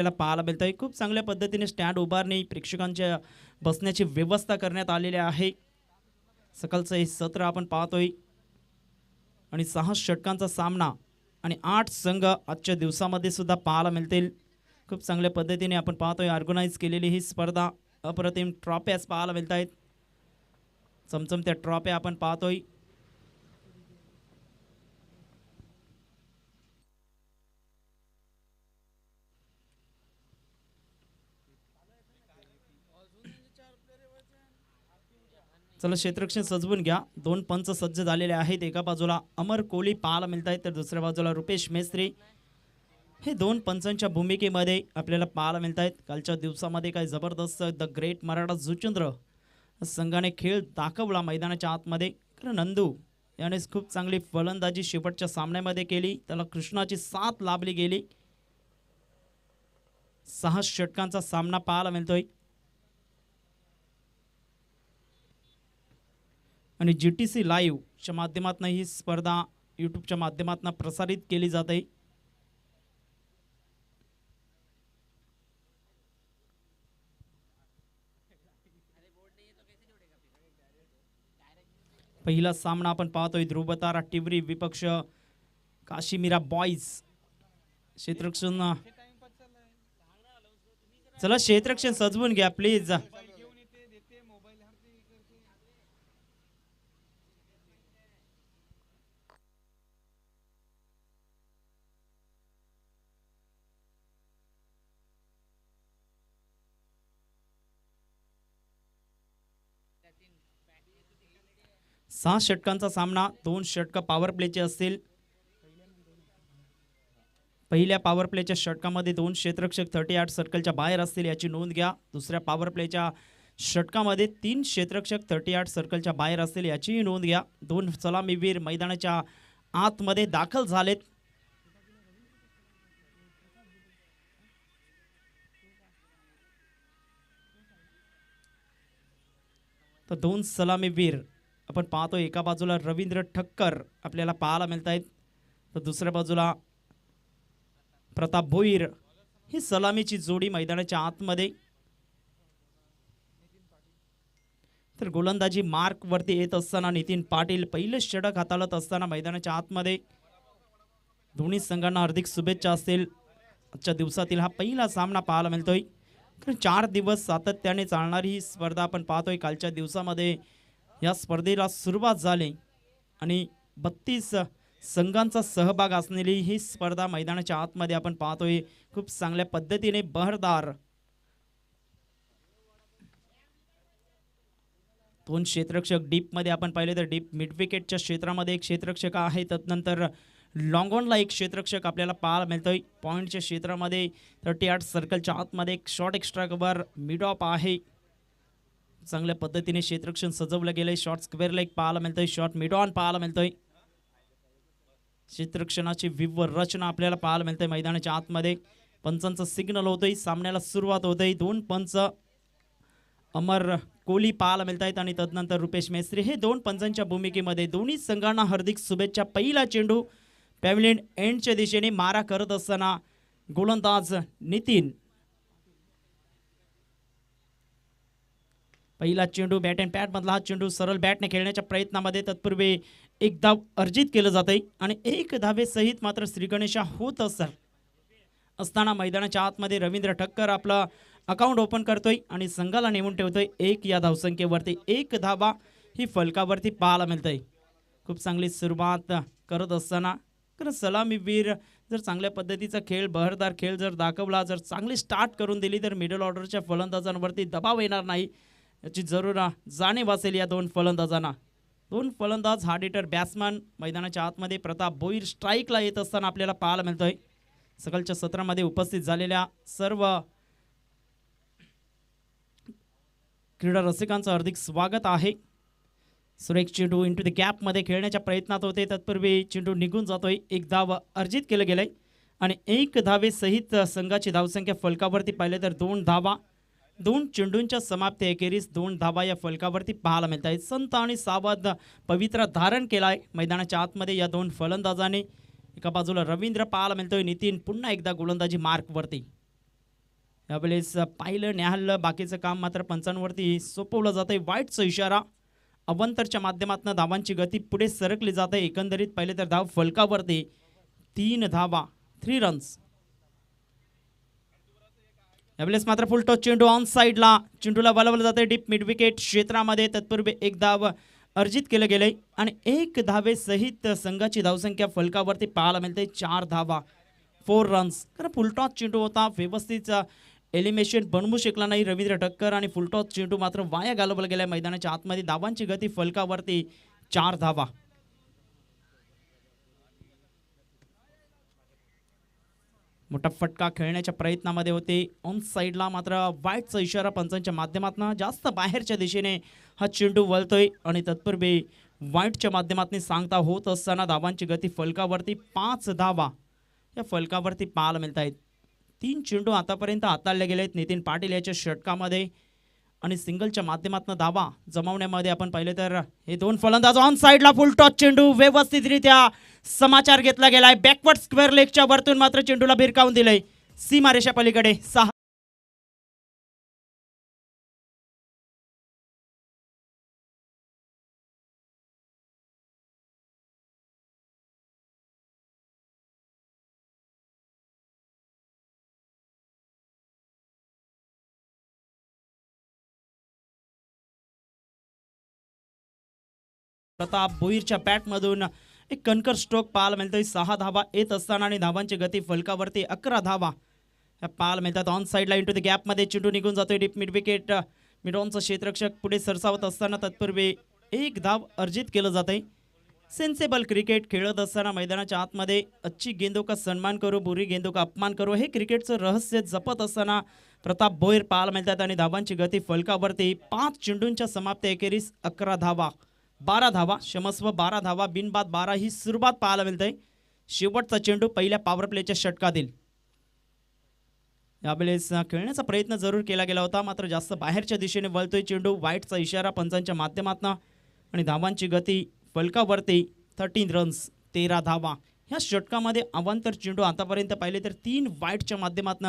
आपल्याला पाहायला मिळत आहे। खूप चांगल्या पद्धतीने स्टँड उभारणी प्रेक्षकांच्या बसण्याची व्यवस्था करण्यात आलेली आहे। सकाळचं हे सत्र आपण पाहतोय आणि 6 षटकांचा सामना आणि 8 संघ आजच्या दिवसामध्ये सुद्धा पाहायला मिळतील। खूप चांगल्या पद्धतीने आपण पाहतोय ऑर्गनाइज केलेली ही स्पर्धा अप्रतिम ट्रॉफ्यास पाहायला मिळत आहेत। चमचमत्या ट्रॉफ्या आपण पाहतोय। चला क्षेत्ररक्षण सजवून घ्या। 2 पंच सज्ज झालेले आहेत। एका बाजूला अमर कोहली पाहायला मिळत आहेत तर दुसऱ्या बाजूला रुपेश मेस्त्री हे 2 पंचांच्या भूमिकेमध्ये आपल्याला पाहायला मिळत आहेत। कालच्या दिवसामध्ये काय जबरदस्त द ग्रेट मराठा जुचंद्र संघाने खेळ दाखवला मैदानाच्या आतमध्ये। नंदू याने खूप चांगली फलंदाजी शेवटच्या सामन्यामध्ये केली, त्याला कृष्णाची साथ लाभली गेली। 6 षटकांचा सामना पाहायला मिळतोय आणि जीटीसी लाईव्ह च्या माध्यमातून ही स्पर्धा यूट्यूबच्या माध्यमातून प्रसारित केली जाते। पहिला सामना आपण पाहतोय ध्रुवतारा टिवरी विपक्ष काशीमीरा बॉयज। क्षेत्ररक्षण चला क्षेत्ररक्षण सजवून घ्या प्लीज। 6 षटकांचा सामना, 2 षटक पॉवर प्लेचे असतील। पहिल्या पॉवर प्लेच्या षटकामध्ये 2 क्षेत्ररक्षक 38 सर्कलच्या बाहेर असतील याची नोंद घ्या। दुसऱ्या पॉवर प्लेच्या षटकामध्ये 3 क्षेत्ररक्षक 38 सर्कलच्या बाहेर असतील याचीही नोंद घ्या। 2 सलामीवीर मैदानाच्या आतमध्ये दाखल झालेत। तर 2 सलामीवीर आपण पाहतो, एका बाजूला रवींद्र ठक्कर आपल्याला पाहायला मिळत आहेत तर दुसऱ्या बाजूला प्रताप भोईर। ही सलामीची जोडी मैदानाच्या आतमध्ये। तर गोलंदाजी मार्क वरती येत असताना नितीन पाटील पहिले षटक हाताळत असताना मैदानाच्या आतमध्ये। दोन्ही संघांना हार्दिक शुभेच्छा असतील। आजच्या दिवसातील हा पहिला सामना पाहायला मिळतोय। 4 दिवस सातत्याने चालणारी ही स्पर्धा आपण पाहतोय। कालच्या दिवसामध्ये या स्पर्धेला सुरुवात झाली आणि 32 संघांचा सहभाग असलेली ही स्पर्धा मैदानाच्या आतमध्ये आपण पाहतोय। खूप चांगल्या पद्धतीने बहरदार 2 क्षेत्ररक्षक डीप मध्ये आपण पाहिले तर डीप मिड विकेटच्या क्षेत्रामध्ये एक क्षेत्ररक्षक आहे। त्यानंतर लॉंग ऑनला एक क्षेत्ररक्षक आपल्याला पाहायला मिळतोय। पॉइंटच्या क्षेत्रामध्ये 38 सर्कलच्या आतमध्ये एक short extra cover mid of आहे। चांगल्या पद्धतीने क्षेत्ररक्षण सजवलं गेलंय। शॉर्ट स्क्वेअर लेग पाहायला मिळतोय, शॉर्ट मिड ऑन पाहायला मिळतोय। क्षेत्ररक्षणाची विविध रचना आपल्याला पाहायला मिळते मैदानाच्या आतमध्ये। पंचांचं सिग्नल होतंय, सामन्याला सुरुवात होतंय। 2 पंच अमर कोहली पाहायला मिळत आहेत आणि तदनंतर रुपेश मेस्त्री हे 2 पंचांच्या भूमिकेमध्ये। दोन्ही संघांना हार्दिक शुभेच्छा। पहिला चेंडू पॅव्हलियन एंडच्या दिशेने मारा करत असताना गोलंदाज नितीन। पहिला चेंडू बॅट अँड पॅड मधला हा चेंडू सरळ बॅटने खेळण्याच्या प्रयत्नामध्ये तत्पूर्वी एक धाव अर्जित केलं जात आहे आणि 1 धावेसहित मात्र श्रीगणेशा होत असताना मैदानाच्या आतमध्ये रवींद्र ठक्कर आपला अकाउंट ओपन करतोय आणि संघाला नेमून ठेवतोय 1 या धावसंख्येवरती। 1 धावा ही फलकावरती पाहायला मिळतंय। खूप चांगली सुरुवात करत असताना सलामीवीर जर चांगल्या पद्धतीचा खेळ बहरदार खेळ जर दाखवला, जर चांगली स्टार्ट करून दिली तर मिडल ऑर्डरच्या फलंदाजांवरती दबाव येणार नाही याची जरूर जाणीव असेल या 2 फलंदाजांना। 2 फलंदाज हार्ड हिटर बॅट्समन मैदानाच्या आतमध्ये। प्रताप भोईर स्ट्राईकला येत असताना आपल्याला पाहायला मिळतोय। सकाळच्या सत्रामध्ये उपस्थित झालेल्या सर्व क्रीडा रसिकांचं हार्दिक स्वागत आहे। सुरेख चेंडू इंटू द गॅप मध्ये खेळण्याच्या प्रयत्नात होते, तत्पूर्वी चेंडू निघून जातोय। 1 धाव अर्जित केलं गेलंय आणि 1 धावेसहित संघाची धावसंख्या फलकावरती पाहिले तर 2 धावा। 2 चेंडूंच्या समाप्ती अखेरीस 2 धावा या फलकावरती पाहायला मिळत आहेत। संत आणि सावध पवित्रा धारण केलाय मैदानाच्या आतमध्ये या 2 फलंदाजांनी। एका बाजूला रवींद्र पाहायला मिळतोय, नितीन पुन्हा एकदा गोलंदाजी मार्क वरती। यावेळेस पाहिलं न्याहाळलं बाकीचं काम मात्र पंचांवरती सोपवलं जातंय. वाईटचा इशारा. अवंतरच्या माध्यमातून धावांची गती पुढे सरकली जाते. एकंदरीत पहिले तर धाव फलकावरती 3 धावा, 3 रन्स. यावेळेस मात्र फुल टॉस चेंडू ऑन साइडला. चेंडूला वळवलं जाते डीप मिड विकेट क्षेत्रामध्ये. तत्पूर्वी एक धाव अर्जित केलं गेलंय आणि 1 धावेसहित संघाची धावसंख्या फलकावरती पाहायला मिळते 4 धावा, 4 रन्स. कारण फुलटॉस चेंडू होता, व्यवस्थित एलिमिनेशन बनवू शकला नाही रवींद्र ठक्कर आणि फुलटॉस चेंडू मात्र वाया घालवला गेलाय मैदानाच्या आतमध्ये. धावांची गती फलकावरती 4 धावा. मोठा फटका खेळण्याच्या प्रयत्नामध्ये होते. ऑन साइडला मात्र वाईटचा इशारा पंचांच्या माध्यमातून. जास्त बाहेरच्या दिशेने हा चेंडू वळतोय आणि तत्पूर्वी वाईटच्या माध्यमातून सांगता होत असताना धावांची गती फलकावरती 5 धावा या फलकावरती पाहायला मिळत आहेत. 3 चेंडू आतापर्यंत हाताळले गेले आहेत नितीन पाटील याच्या षटकामध्ये आणि सिंगलच्या माध्यमातून धावा जमावण्यामध्ये आपण पाहिले तर हे 2 फलंदाज ऑन साइडला. फुल टॉस चेंडू व्यवस्थितरित्या समाचार घेतला गेलाय. बॅकवर्ड स्क्वेअर लेगच्या वरतून मात्र चेंडूला भिरकावून दिलंय सीमारेषा पलीकडे. 6 प्रताप भोईरच्या बॅटमधून एक कणकर स्ट्रोक पाहायला मिळतोय. 6 धावा येत असताना आणि धावांची गती फलकावरती 11 धावा पाहायला मिळतात. ऑन साइडला इंटू द गॅपमध्ये चेंडू निघून जातोय डीप मिड विकेट. मिडॉनचा क्षेत्ररक्षक पुढे सरसावत असताना तत्पूर्वी 1 धाव अर्जित केलं जातंय. सेन्सेबल क्रिकेट खेळत असताना मैदानाच्या आतमध्ये अच्छी गेंदों का सन्मान करो, बुरी गेंदों का अपमान करो हे क्रिकेटचं रहस्य जपत असताना प्रताप भोईर पाहायला मिळतात आणि धावांची गती फलकावरती 5 चेंडूंच्या समाप्ती अखेरीस 11 धावा, 12 धावा क्षमस्व 12 धावा बिनबाद 12 ही सुरुवात पाहायला मिळते. शेवटचा चेंडू पहिल्या पॉवर प्लेच्या षटकातील. यावेळेस खेळण्याचा प्रयत्न जरूर केला गेला होता मात्र जास्त बाहेरच्या दिशेने वळतोय चेंडू. वाईटचा इशारा पंचांच्या माध्यमातून आणि धावांची गती फलकावरती 13 रन्स, 13 धावा. ह्या षटकामध्ये अवांतर चेंडू आतापर्यंत पाहिले तर 3 वाईटच्या माध्यमातून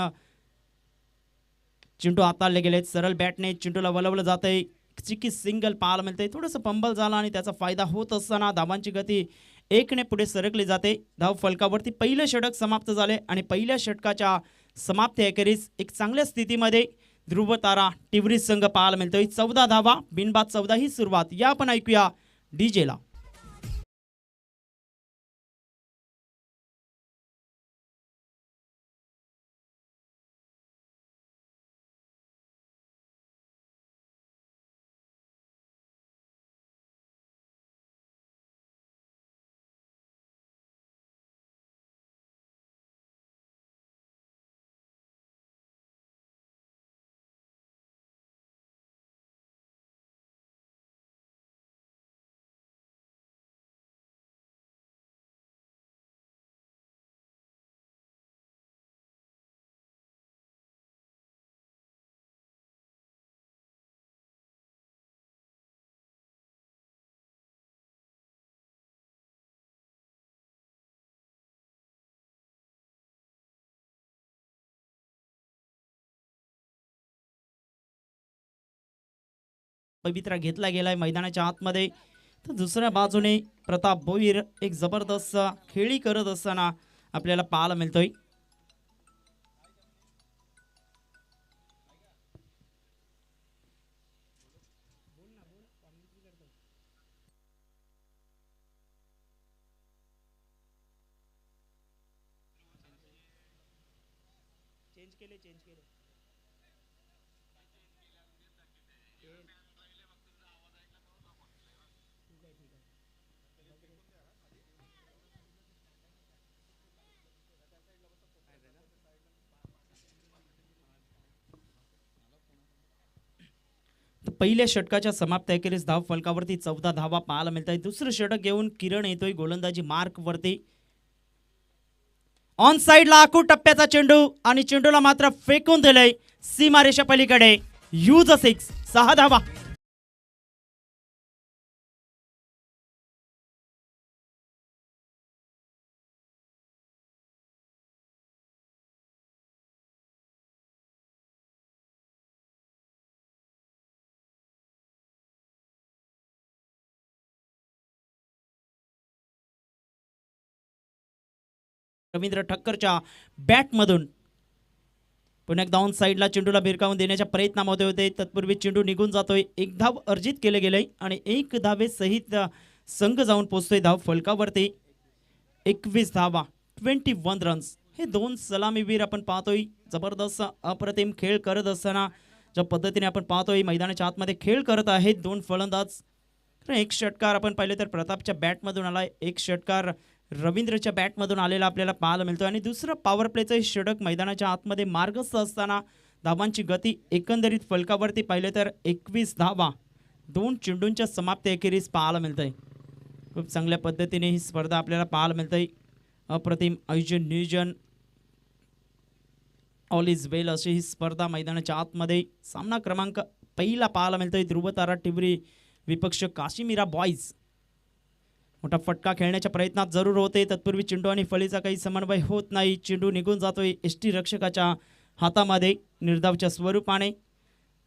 चेंडू हाताळले गेलेत. सरळ बॅटने चेंडूला वळवलं जातंय. चिकी सिंगल पाहायला मिळतंय. थोडंसं पंबल झाला आणि त्याचा फायदा होत असताना धावांची गती 1 ने पुढे सरकली जाते. धाव फलकावरती पहिलं षटक समाप्त झाले आणि पहिल्या षटकाच्या समाप्ती अखेरीस एक चांगल्या स्थितीमध्ये ध्रुव तारा टिवरी संघ पाहायला मिळतोय. 14 धावा बिनबाद 14 ही सुरुवात. या आपण ऐकूया डीजेला. पवित्रा घेतला गेलाय मैदानाच्या आतमध्ये. तर दुसऱ्या बाजूने प्रताप भोईर एक जबरदस्त खेळी करत असताना आपल्याला पाहायला मिळतोय. पहिल्या षटकाच्या समाप्ती अखेरीस धाव फलकावरती 14 धावा पाहायला मिळत आहे. दुसरं षटक घेऊन किरण येतोय गोलंदाजी मार्क वरती. ऑन साइडला आखू टप्प्याचा चेंडू आणि चेंडूला मात्र फेकून दिलंय सीमारेषा पलीकडे. यूज 6 धावा. रवींद्र ठक्करच्या बॅटमधून पुन्हा एकदा ऑन साईडला चेंडूला भिरकावून देण्याच्या प्रयत्नामध्ये होते. तत्पूर्वी चेंडू निघून जातोय. एक धाव अर्जित केले गेले आणि एक धावे सहित संघ जाऊन पोहोचतोय धाव फलकावरती. 21 धावा, 21 रन्स. हे दोन सलामीवीर आपण पाहतोय. जबरदस्त अप्रतिम खेळ करत असताना ज्या पद्धतीने आपण पाहतोय मैदानाच्या आतमध्ये खेळ करत आहेत दोन फलंदाज. एक षटकार आपण पाहिले तर प्रतापच्या बॅटमधून आलाय, एक षटकार रवींद्रच्या बॅटमधून आलेला आपल्याला पाहायला मिळतो आणि दुसरं पॉवर प्लेचं षटक मैदानाच्या आतमध्ये मार्गस्थ असताना धावांची गती एकंदरीत फलकावरती पाहिले तर 21 धावा, 2 चेंडूंच्या समाप्ती अखेरीस पाहायला मिळतंय. खूप चांगल्या पद्धतीने ही स्पर्धा आपल्याला पाहायला मिळतंय. अप्रतिम आयोजन नियोजन, ऑल इज वेल अशी ही स्पर्धा मैदानाच्या आतमध्ये सामना क्रमांक पहिला पाहायला मिळतोय. ध्रुवतारा टिवरी विपक्ष काश्मीरा बॉईज. मोठा फटका खेळण्याच्या प्रयत्नात जरूर होते. तत्पूर्वी चेंडू आणि फळीचा काही समन्वय होत नाही. चेंडू निघून जातोय एसटी रक्षकाच्या हातामध्ये निर्धावच्या स्वरूपाने.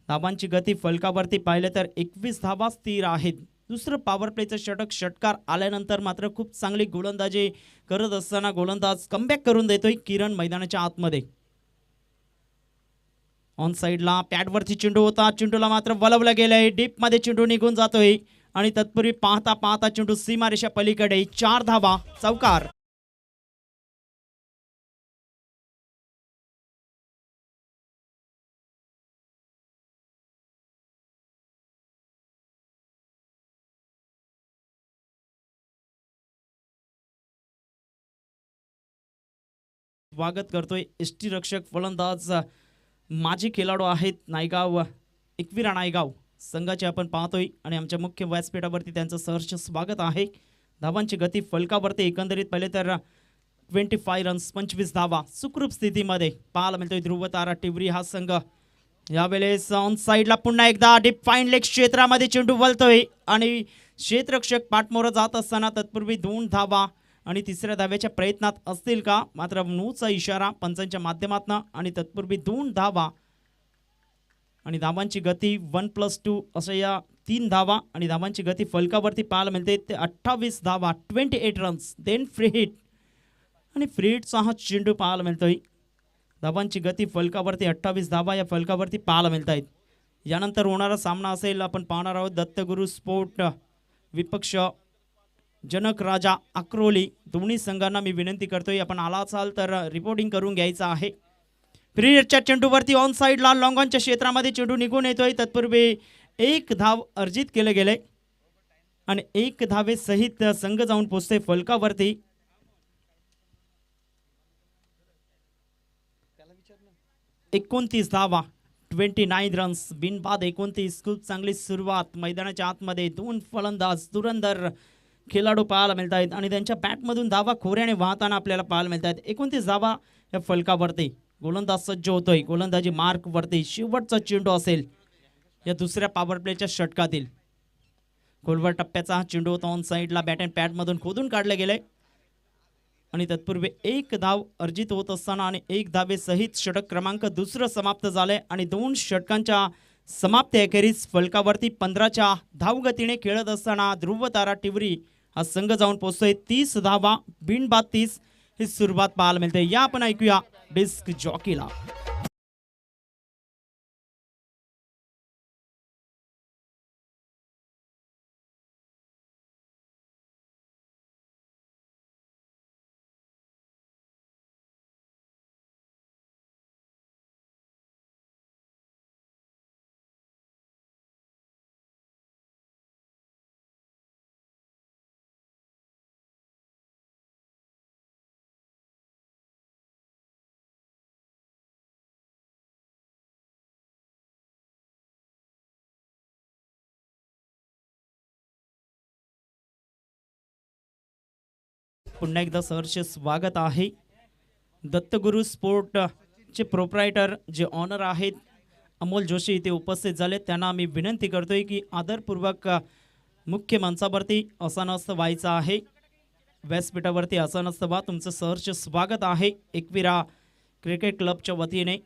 धावांची गती फलकावरती पाहिले तर 21 धावा स्थिर आहेत. दुसरं पॉवर प्लेचं षटकार आल्यानंतर मात्र खूप चांगली गोलंदाजी करत असताना गोलंदाज कमबॅक करून देतोय किरण मैदानाच्या आतमध्ये. ऑन साईडला पॅडवरती चेंडू होता. चेंडूला मात्र वळवलं गेलंय. डीपमध्ये चेंडू निघून जातोय आणि तत्पूर्वी पाहता पाहता चेंडू सीमारेषा पलीकडे. 4 धावा, चौकार. स्वागत करतोय एसटी रक्षक फलंदाज माजी खेळाडू आहेत नायगाव, एकविरा नायगाव संघाचे आपण पाहतोय आणि आमच्या मुख्य व्यासपीठावरती त्यांचं सहर्ष स्वागत आहे. धावांची गती फलकावरती एकंदरीत पहिले तर 25 रन्स, 25 धावा सुखरूप स्थितीमध्ये पाहायला मिळतोय. ध्रुवतारा टिवरी हा संघ यावेळेस ऑन साईडला पुन्हा एकदा डीप फाईन लेग क्षेत्रामध्ये चेंडू वळतोय आणि क्षेत्ररक्षक पाठमोर जात असताना तत्पूर्वी 2 धावा आणि तिसऱ्या धाव्याच्या प्रयत्नात असतील का, मात्र नूचा इशारा पंचांच्या माध्यमातून आणि तत्पूर्वी 2 धावा आणि धावांची गती 1+2 असं या 3 धावा आणि धावांची गती फलकावरती पाहायला मिळते ते 28 धावा, 28 रन्स. देन फ्री हिट आणि फ्री हिटचा हा चेंडू पाहायला मिळतोय. धावांची गती फलकावरती 28 धावा या फलकावरती पाहायला मिळत आहेत. यानंतर होणारा सामना असेल आपण पाहणार आहोत दत्तगुरु स्पोर्ट विपक्ष जनक राजा अक्रोली. दोन्ही संघांना मी विनंती करतोय आपण आला असाल तर रिपोर्टिंग करून घ्यायचं आहे. फ्री हिटच्या चेंडूवरती ऑन साईडला लॉंग ऑनच्या क्षेत्रामध्ये चेंडू निघून येतोय. तत्पूर्वी 1 धाव अर्जित केले गेले आणि 1 धावे सहित संघ जाऊन पोहोचते फलकावरती. एकोणतीस धावा, 29 रन्स. बिनबाद 29. खूप चांगली सुरुवात मैदानाच्या आतमध्ये. 2 फलंदाज धुरंधर खेळाडू पाहायला मिळत आहेत आणि त्यांच्या बॅटमधून धावा खोऱ्याने वाहताना आपल्याला पाहायला मिळत आहेत. 29 धावा या फलकावरती. गोलंदाज सज्ज होतोय. गोलंदाजी मार्क वरती. शेवटचा चेंडू असेल या दुसऱ्या पॉवर प्लेच्या षटकातील. खोलवर टप्प्याचा हा चेंडू होता. ऑन साईडला बॅट अँड पॅडमधून खोदून काढले गेले आणि तत्पूर्वी 1 धाव अर्जित होत असताना आणि 1 धावे सहित षटक क्रमांक दुसरं समाप्त झाले आणि 2 षटकांच्या समाप्ती अखेरीस फलकावरती 15च्या धावगतीने खेळत असताना ध्रुवतारा टिवरी हा संघ जाऊन पोहोचतोय 30 धावा, बिनबाद 30 ही सुरुवात पाहायला मिळते. या आपण ऐकूया डिस्क जॉकीला. पुन्हा एकदा सहर्ष स्वागत आहे. दत्तगुरु स्पोर्ट चे प्रोप्रायटर जे ऑनर आहेत अमोल जोशी इथे उपस्थित झाले. त्यांना मी विनंती करतोय की आदरपूर्वक मुख्य मंचावरती आसनस्थ व्हायचं आहे. व्यासपीठावरती आसनस्थ व्हा. तुमचं सहर्ष स्वागत आहे एकविरा क्रिकेट क्लबच्या वतीने.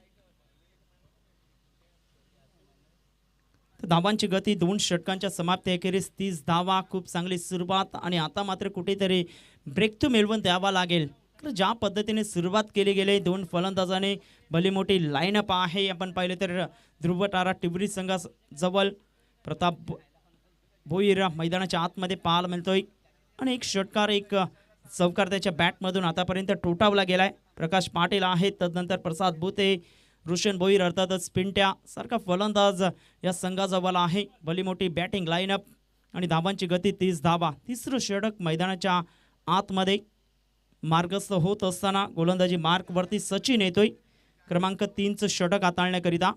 धावांची गती 2 षटकांच्या समाप्ती अखेरीस 30 धावा. खूप चांगली सुरुवात आणि आता मात्र कुठेतरी ब्रेक थ्रू मिळवून द्यावा लागेल तर ज्या पद्धतीने सुरुवात केली गेली दोन फलंदाजाने भली मोठी लाईनअप आहे. आपण पाहिले तर ध्रुव तारा टिवरी संघाजवळ प्रताप भोईर मैदानाच्या आतमध्ये पाहायला मिळतोय आणि एक षटकार एक चौकार त्याच्या बॅटमधून आतापर्यंत टोटावला गेलाय. प्रकाश पाटील आहेत, तदनंतर प्रसाद भुते, रोशन भोईर अर्थातच पिंट्या सारखा फलंदाज या संघाजवळ आहे. भली मोठी बॅटिंग लाईनअप आणि धावांची गती 30 धावा. तिसरं षटक मैदानाच्या आतमध्ये मार्गस्थ होत असताना गोलंदाजी मार्कवरती सचिन येतोय क्रमांक 3चं षटक हाताळण्याकरिता.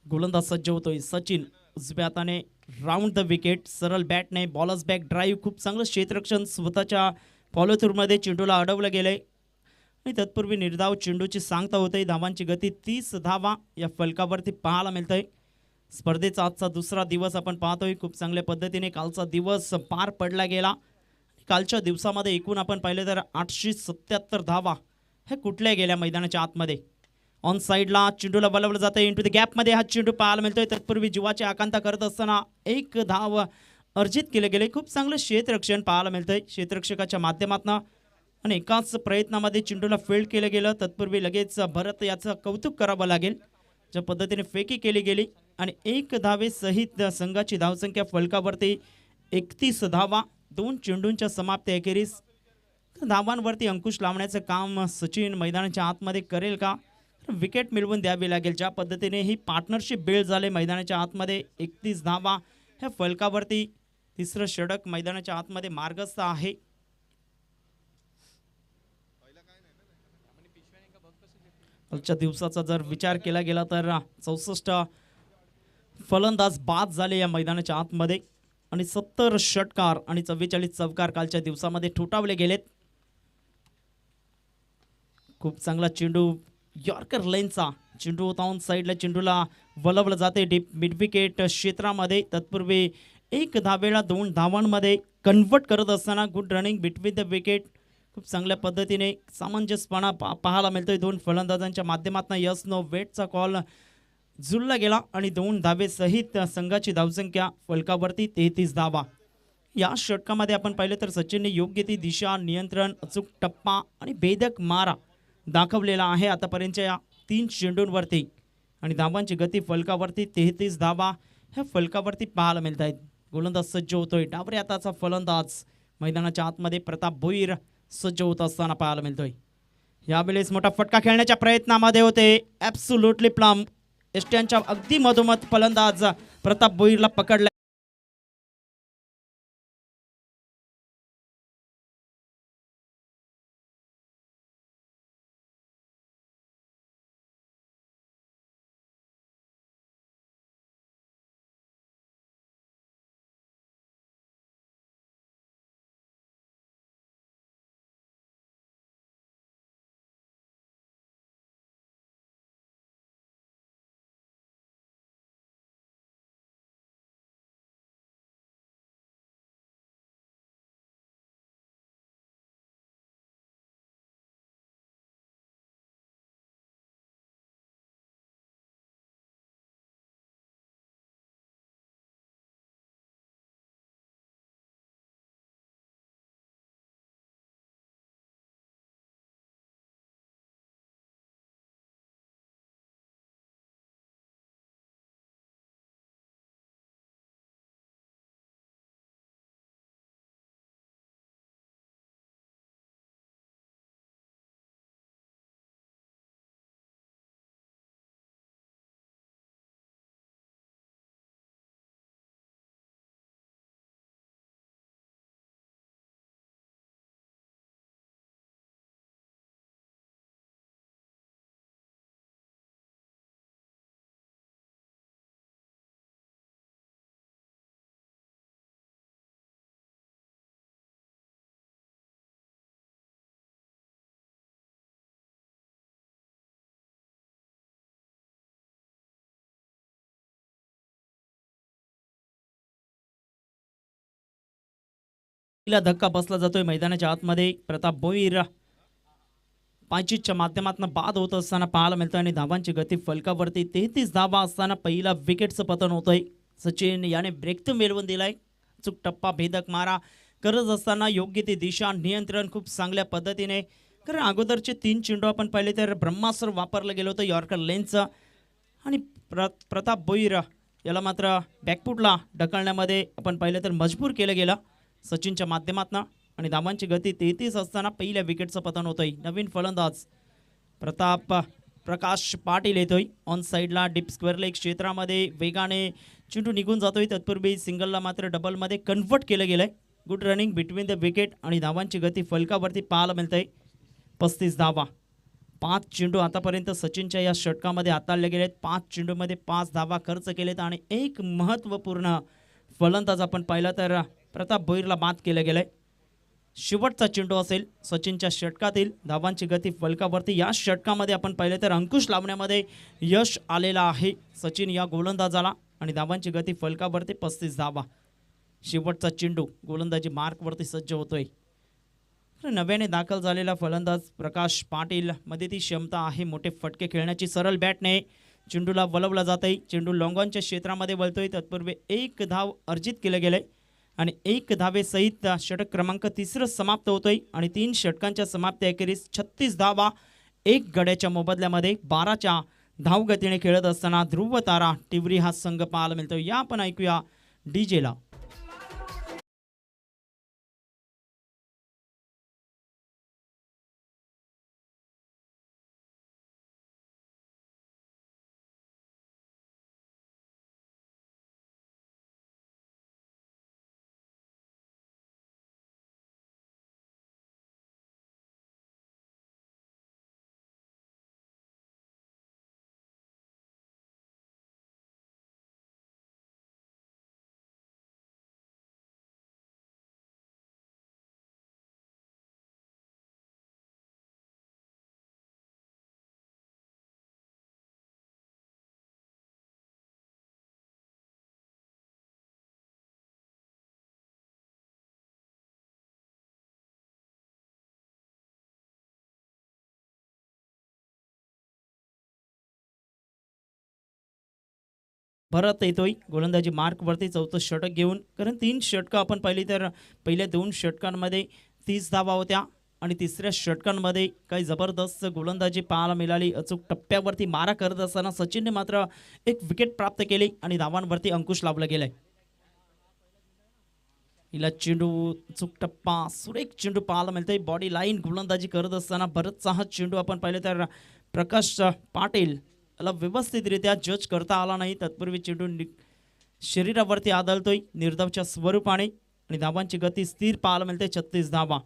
गोलंदाज सज्ज होतोय सचिन. उजव्या हाताने राऊंड द विकेट, सरळ बॅटने बॉलर्स बॅक ड्राईव्ह, खूप चांगलं क्षेत्ररक्षण स्वतःच्या फॉलो थ्रूमध्ये चेंडूला अडवलं गेलंय आणि तत्पूर्वी निर्धाव चेंडूची सांगता होते. धावांची गती 30 धावा या फलकावरती पाहायला मिळतंय. स्पर्धेचा आजचा दुसरा दिवस आपण पाहतोय. खूप चांगल्या पद्धतीने कालचा दिवस पार पडला गेला. कालच्या दिवसामध्ये एकूण आपण पाहिलं तर 877 धावा हे कुठल्या गेल्या मैदानाच्या आतमध्ये. ऑन साईडला चेंडूला बलवलं जातं, इंटू द गॅपमध्ये हा चेंडू पाहायला मिळतोय. तत्पूर्वी जीवाची आकांक्षा करत असताना एक धाव अर्जित केले गेले. खूप चांगलं क्षेत्ररक्षण पाहायला मिळतंय क्षेत्ररक्षकाच्या माध्यमातून आणि एकाच प्रयत्नामध्ये चेंडूला फील्ड केलं गेलं. तत्पूर्वी लगेच भरत याचं कौतुक करावं लागेल. ज्या पद्धतीने फेकी केली गेली आणि एक धावेसहित संघाची धावसंख्या फलकावरती 31 धावा. 2 चेंडूंच्या समाप्ती अखेरीस धावांवरती अंकुश लावण्याचं काम सचिन मैदानाच्या आतमध्ये करेल का? विकेट मिळवून द्यावी लागेल. ज्या पद्धतीने ही पार्टनरशिप बिल्ड झाले मैदानाच्या आतमध्ये 31 धावा ह्या फलकावरती तिसरं षटक मैदानाच्या आतमध्ये मार्गस्थ आहे. कालच्या दिवसाचा जर विचार केला गेला तर 64 फलंदाज बाद झाले या मैदानाच्या आतमध्ये आणि 70 षटकार आणि 44 चौकार कालच्या दिवसामध्ये ठोठावले गेलेत. खूप चांगला चेंडू यॉर्कर लाईनचा चेंडू होता. ऑन साईडला चेंडूला वलवलं जाते डीप मिड विकेट क्षेत्रामध्ये. तत्पूर्वी एक धावेला 2 धावांमध्ये कन्वर्ट करत असताना good running between the wicket. खूप चांगल्या पद्धतीने सामंजस्यपणा पाहायला मिळतोय. 2 फलंदाजांच्या माध्यमातून यस नो वेटचा कॉल जुळला गेला आणि 2 धावेसहित संघाची धावसंख्या फलकावरती 33 धावा. या षटकामध्ये आपण पाहिलं तर सचिनने योग्य ती दिशा, नियंत्रण, अचूक टप्पा आणि भेदक मारा दाखवलेला आहे आतापर्यंतच्या या 3 चेंडूंवरती आणि धावांची गती फलकावरती 33 धावा ह्या फलकावरती पाहायला मिळत आहेत. गोलंदाज सज्ज होतोय. डावऱ्या हाताचा फलंदाज मैदानाच्या आतमध्ये प्रताप भोईर सज्ज होत असताना पाहायला मिळतोय. यावेळेस मोठा फटका खेळण्याच्या प्रयत्नामध्ये होते. ॲब्सोल्युटली प्लम एस्ट्यांच्या अगदी मधोमध फलंदाज प्रताप भोईरला पकडला. धक्का बसला जातोय मैदानाच्या आतमध्ये. प्रताप भोईर पायचीच्या माध्यमातून बाद होत असताना पाहायला मिळतं आणि धावांची गती फलकावरती 33 धावा असताना पहिला विकेटचं पतन होतंय. सचिन याने ब्रेक तर मिळवून दिलाय. चूक टप्पा भेदक मारा करत असताना योग्य ती दिशा नियंत्रण खूप चांगल्या पद्धतीने. कारण अगोदरचे 3 चेंडू आपण पाहिले तर ब्रह्मास्त्र वापरलं गेलं होतं यॉर्कर लेनचं. आणि प्रताप भोईर याला मात्र बॅकफुटला ढकलण्यामध्ये आपण पाहिलं तर मजबूर केलं गेलं सचिनच्या माध्यमातून. आणि धावांची गती 33 असताना पहिल्या विकेटचं पतन होतंय. नवीन फलंदाज प्रताप प्रकाश पाटील येतोय ऑन साईडला डीप स्क्वेअर लेग क्षेत्रामध्ये वेगाने चेंडू निघून जातोय. तत्पूर्वी सिंगलला मात्र डबलमध्ये कन्व्हर्ट केलं गेलंय. Good running between the wicket आणि धावांची गती फलकावरती पाहायला मिळते 35 धावा. 5 चेंडू आतापर्यंत सचिनच्या या षटकामध्ये हाताळले गेलेत. 5 चेंडूमध्ये 5 धावा खर्च केलेत आणि एक महत्त्वपूर्ण फलंदाज आपण पाहिला तर प्रताप भोईरला बाद केलं गेलंय. शेवटचा चेंडू असेल सचिनच्या षटकातील. धावांची गती फलकावरती या षटकामध्ये आपण पाहिलं तर अंकुश लावण्यामध्ये यश आलेलं आहे सचिन या गोलंदाजाला. आणि धावांची गती फलकावरती 35 धावा. शेवटचा चेंडू गोलंदाजी मार्कवरती सज्ज होतोय. नव्याने दाखल झालेला फलंदाज प्रकाश पाटील मध्ये ती क्षमता आहे मोठे फटके खेळण्याची. सरळ बॅटने चेंडूला वळवला जात आहे. चेंडू लॉंगॉनच्या क्षेत्रामध्ये वळतोय. तत्पूर्वी 1 धाव अर्जित केलं गेलंय आणि 1 धावेसहित षटक क्रमांक 3 समाप्त होतोय. आणि 3 षटकांच्या समाप्तीअखेरीस 36 धावा 1 गड्याच्या मोबदल्यामध्ये 12च्या धावगतीने खेळत असताना ध्रुव तारा टिवरी हा संघ पाहायला मिळतो. या आपण ऐकूया डीजेला. भरत येतोय गोलंदाजी मार्कवरती चौथं षटक घेऊन. कारण 3 षटकं आपण पाहिली तर पहिल्या 2 षटकांमध्ये 30 धावा होत्या आणि तिसऱ्या षटकांमध्ये काही जबरदस्त गोलंदाजी पाहायला मिळाली. अचूक टप्प्यावरती मारा करत असताना सचिनने मात्र एक विकेट प्राप्त केली आणि धावांवरती अंकुश लावला गेलाय. हिला चेंडू चूक टप्पा सुरेख चेंडू पाहायला मिळतोय. बॉडी लाईन गोलंदाजी करत असताना बरंचसा हा चेंडू आपण पाहिलं तर प्रकाश पाटील याला व्यवस्थितरित्या जज करता आला नाही. तत्पूर्वी चेंडू शरीरावरती आदळतोय निर्धावच्या स्वरूपाने आणि धावांची गती स्थिर पाहायला मिळते 36 धावा.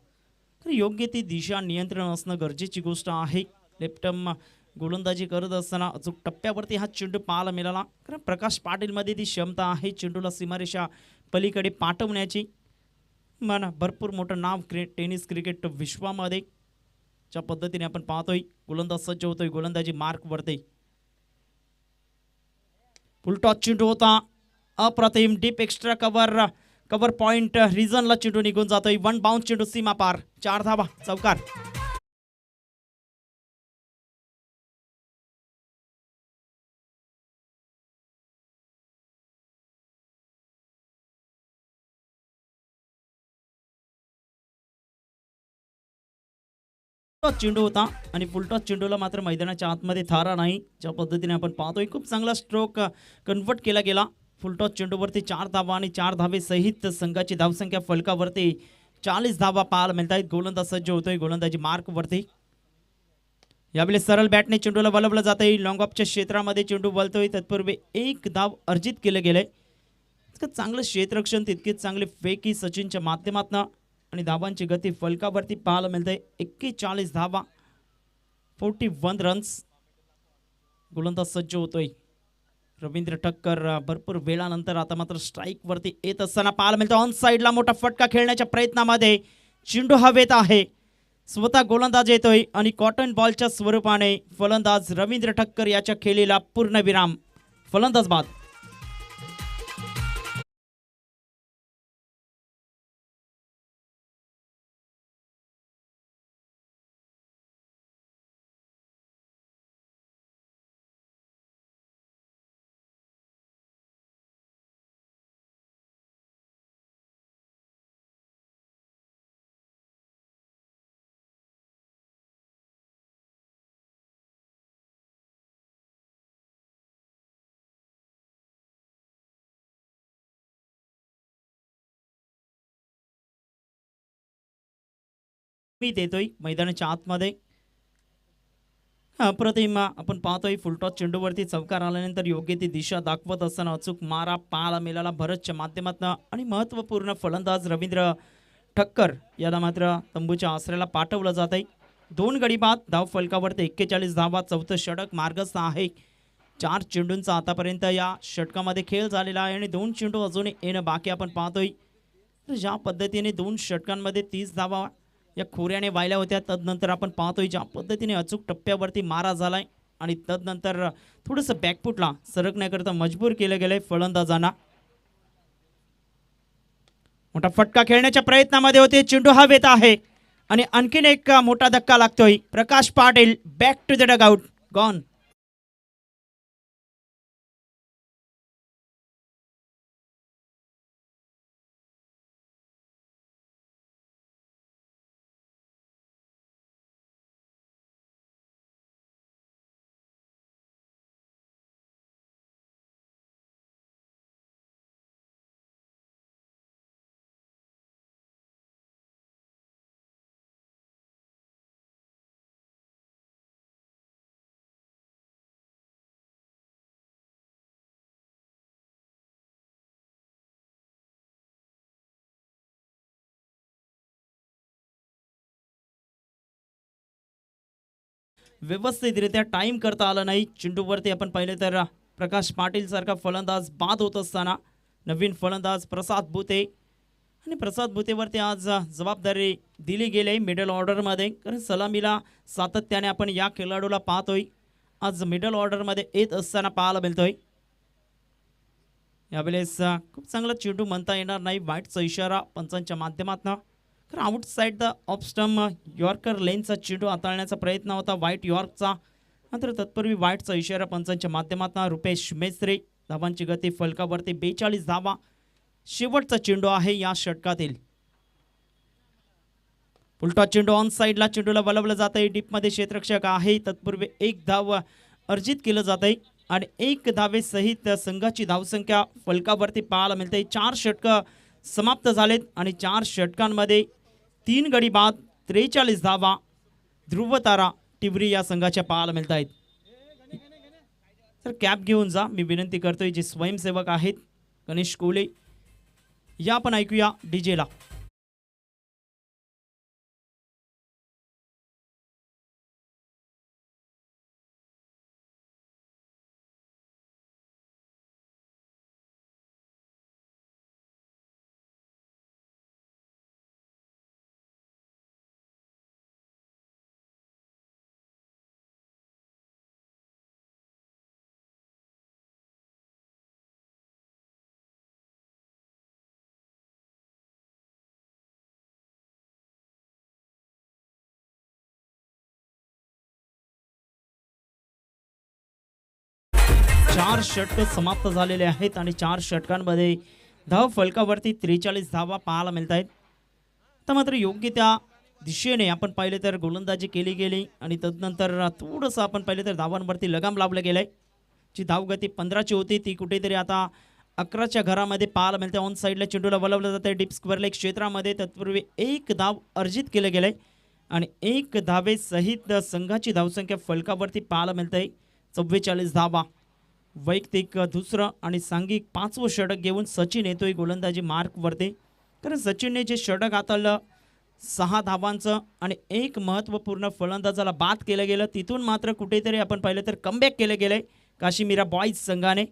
तर योग्य ती दिशा नियंत्रण असणं गरजेची गोष्ट आहे. लेफ्टम गोलंदाजी करत असताना अचूक टप्प्यावरती हा चेंडू पाहायला मिळाला. कारण प्रकाश पाटीलमध्ये ती क्षमता आहे चेंडूला सीमारेषा पलीकडे पाठवण्याची. मन भरपूर मोठं नाव टेनिस क्रिकेट विश्वामध्ये ज्या पद्धतीने आपण पाहतोय. गोलंदाज सज्ज होतोय गोलंदाजी मार्कवरती. फुलटॉस चेंडू होता अप्रतिम डीप एक्स्ट्रा कव्हर पॉइंट रिजनला चेंडू निघून जातोय. 1 बाउंस चेंडू सीमा पार 4 धावा चौकार. चेंडू होता आणि फुलटॉस चेंडूला मात्र मैदानाच्या आतमध्ये थारा नाही. ज्या पद्धतीने आपण पाहतोय खूप चांगला स्ट्रोक कन्वर्ट केला गेला. फुलटॉस चेंडूवरती 4 धावा आणि 4 धावे सहित संघाची धावसंख्या फलकावरती 40 धावा पाहायला मिळत आहेत. गोलंदाज सज्ज होतोय गोलंदाजी मार्कवरती. यावेळी सरळ बॅटने चेंडूला वळवलं जात आहे. लॉंग ऑफच्या क्षेत्रामध्ये चेंडू वळतोय. तत्पूर्वी 1 धाव अर्जित केलं गेलंय. चांगलं क्षेत्ररक्षण तितकीच चांगली फेकी सचिनच्या माध्यमातून आणि धावांची गती फलकावरती पाहायला मिळते 41 धावा 41 रन्स. गोलंदाज सज्ज होतोय रवींद्र ठक्कर भरपूर वेळानंतर आता मात्र स्ट्राईक वरती येत असताना पाहायला मिळतो. ऑन साईडला मोठा फटका खेळण्याच्या प्रयत्नामध्ये चेंडू हवेत आहे. स्वतः गोलंदाज येतोय आणि कॉटन बॉलच्या स्वरूपाने फलंदाज रवींद्र ठक्कर याच्या खेळीला पूर्णविराम. फलंदाज बाद. मी देतोय मैदानाच्या आतमध्ये अप्रतिम आपण पाहतोय फुलटॉस चेंडूवरती चौकार आल्यानंतर योग्य ती दिशा दाखवत असताना अचूक मारा पाहायला मिळाला भरतच्या माध्यमातून आणि महत्त्वपूर्ण फलंदाज रवींद्र ठक्कर याला मात्र तंबूच्या आसऱ्याला पाठवलं जात आहे. 2 गडी बाद धाव फलकावरती 41 धावा चौथं षटक मार्गस्थ आहे. 4 चेंडूंचा आतापर्यंत या षटकामध्ये खेळ झालेला आहे आणि 2 चेंडू अजून येणं बाकी आपण पाहतोय. तर ज्या पद्धतीने 2 षटकांमध्ये 30 धावा या खोऱ्याने वाहिल्या होत्या तदनंतर आपण पाहतोय ज्या पद्धतीने अचूक टप्प्यावरती मारा झालाय आणि तदनंतर थोडंसं बॅकफुटला सरकण्याकरता मजबूर केलं गेलंय फलंदाजांना. मोठा फटका खेळण्याच्या प्रयत्नामध्ये होते चेंडू हवेत आहे आणि आणखीन एक मोठा धक्का लागतोय. Prakash Patil back to the dugout gone. व्यवस्थितरित्या टाइम करता आला नाही. चेंडूवरती आपण पाहिले तर प्रकाश पाटील सारखा फलंदाज बाद होत असताना नवीन फलंदाज प्रसाद भुते आणि प्रसाद भुतेवरती आज जबाबदारी दिली गेली मिडल ऑर्डरमध्ये कारण सलामीला सातत्याने आपण या खेळाडूला पाहतोय आज मिडल ऑर्डरमध्ये येत असताना पाहायला मिळतोय. यावेळेस खूप चांगला चेंडू म्हणता येणार नाही वाईटचा इशारा पंचांच्या माध्यमातून कारण outside the off stump yorker लेनचा चेंडू हाताळण्याचा प्रयत्न होता वाईट यॉर्कचा मात्र तत्पूर्वी वाईटचा इशारा पंचांच्या माध्यमातून रुपेश मेस्त्री. धावांची गती फलकावरती 42 धावा शेवटचा चेंडू आहे या षटकातील. उलटा चेंडू ऑन साईडला चेंडूला वळवलं जात आहे डीपमध्ये क्षेत्ररक्षक आहे तत्पूर्वी 1 धाव अर्जित केलं जात आहे आणि 1 धावे सहित संघाची धावसंख्या फलकावरती पाहायला मिळते. 4 षटकं समाप्त झालेत आणि 4 षटकांमध्ये 3 गडी बाद 43 धावा ध्रुवतारा टिवरी या संघाच्या पाहायला मिळत आहेत. तर कॅप घेऊन जा मी विनंती करतोय जे स्वयंसेवक आहेत गणेश कोले या पण ऐकूया डीजेला. चार षटक समाप्त झालेले आहेत आणि 4 षटकांमध्ये धाव फलकावरती 43 धावा पाहायला मिळत आहेत. तर मात्र योग्य त्या दिशेने आपण पाहिले तर गोलंदाजी केली गेली आणि तदनंतर थोडंसं आपण पाहिले तर धावांवरती लगाम लावलं गेलंय. जी धावगती 15ची होती ती कुठेतरी आता 11च्या घरामध्ये पाहायला मिळते. ऑन साईडला चेंडूला वळवलं जातं डीप स्क्वेअर लेग क्षेत्रामध्ये तत्पूर्वी 1 धाव अर्जित केलं गेलंय आणि 1 धावे सहित संघाची धावसंख्या फलकावरती पाहायला मिळते 44 धावा. वैयक्तिक दुसरं आणि सांघिक 5वं षटक घेऊन सचिन येतोय गोलंदाजी मार्कवरती कारण सचिनने जे षटक हाताळलं 6 धावांचं आणि 1 महत्त्वपूर्ण फलंदाजाला बाद केलं गेलं तिथून मात्र कुठेतरी आपण पाहिलं तर कमबॅक केलं गेलंय काश्मीरा बॉईज संघाने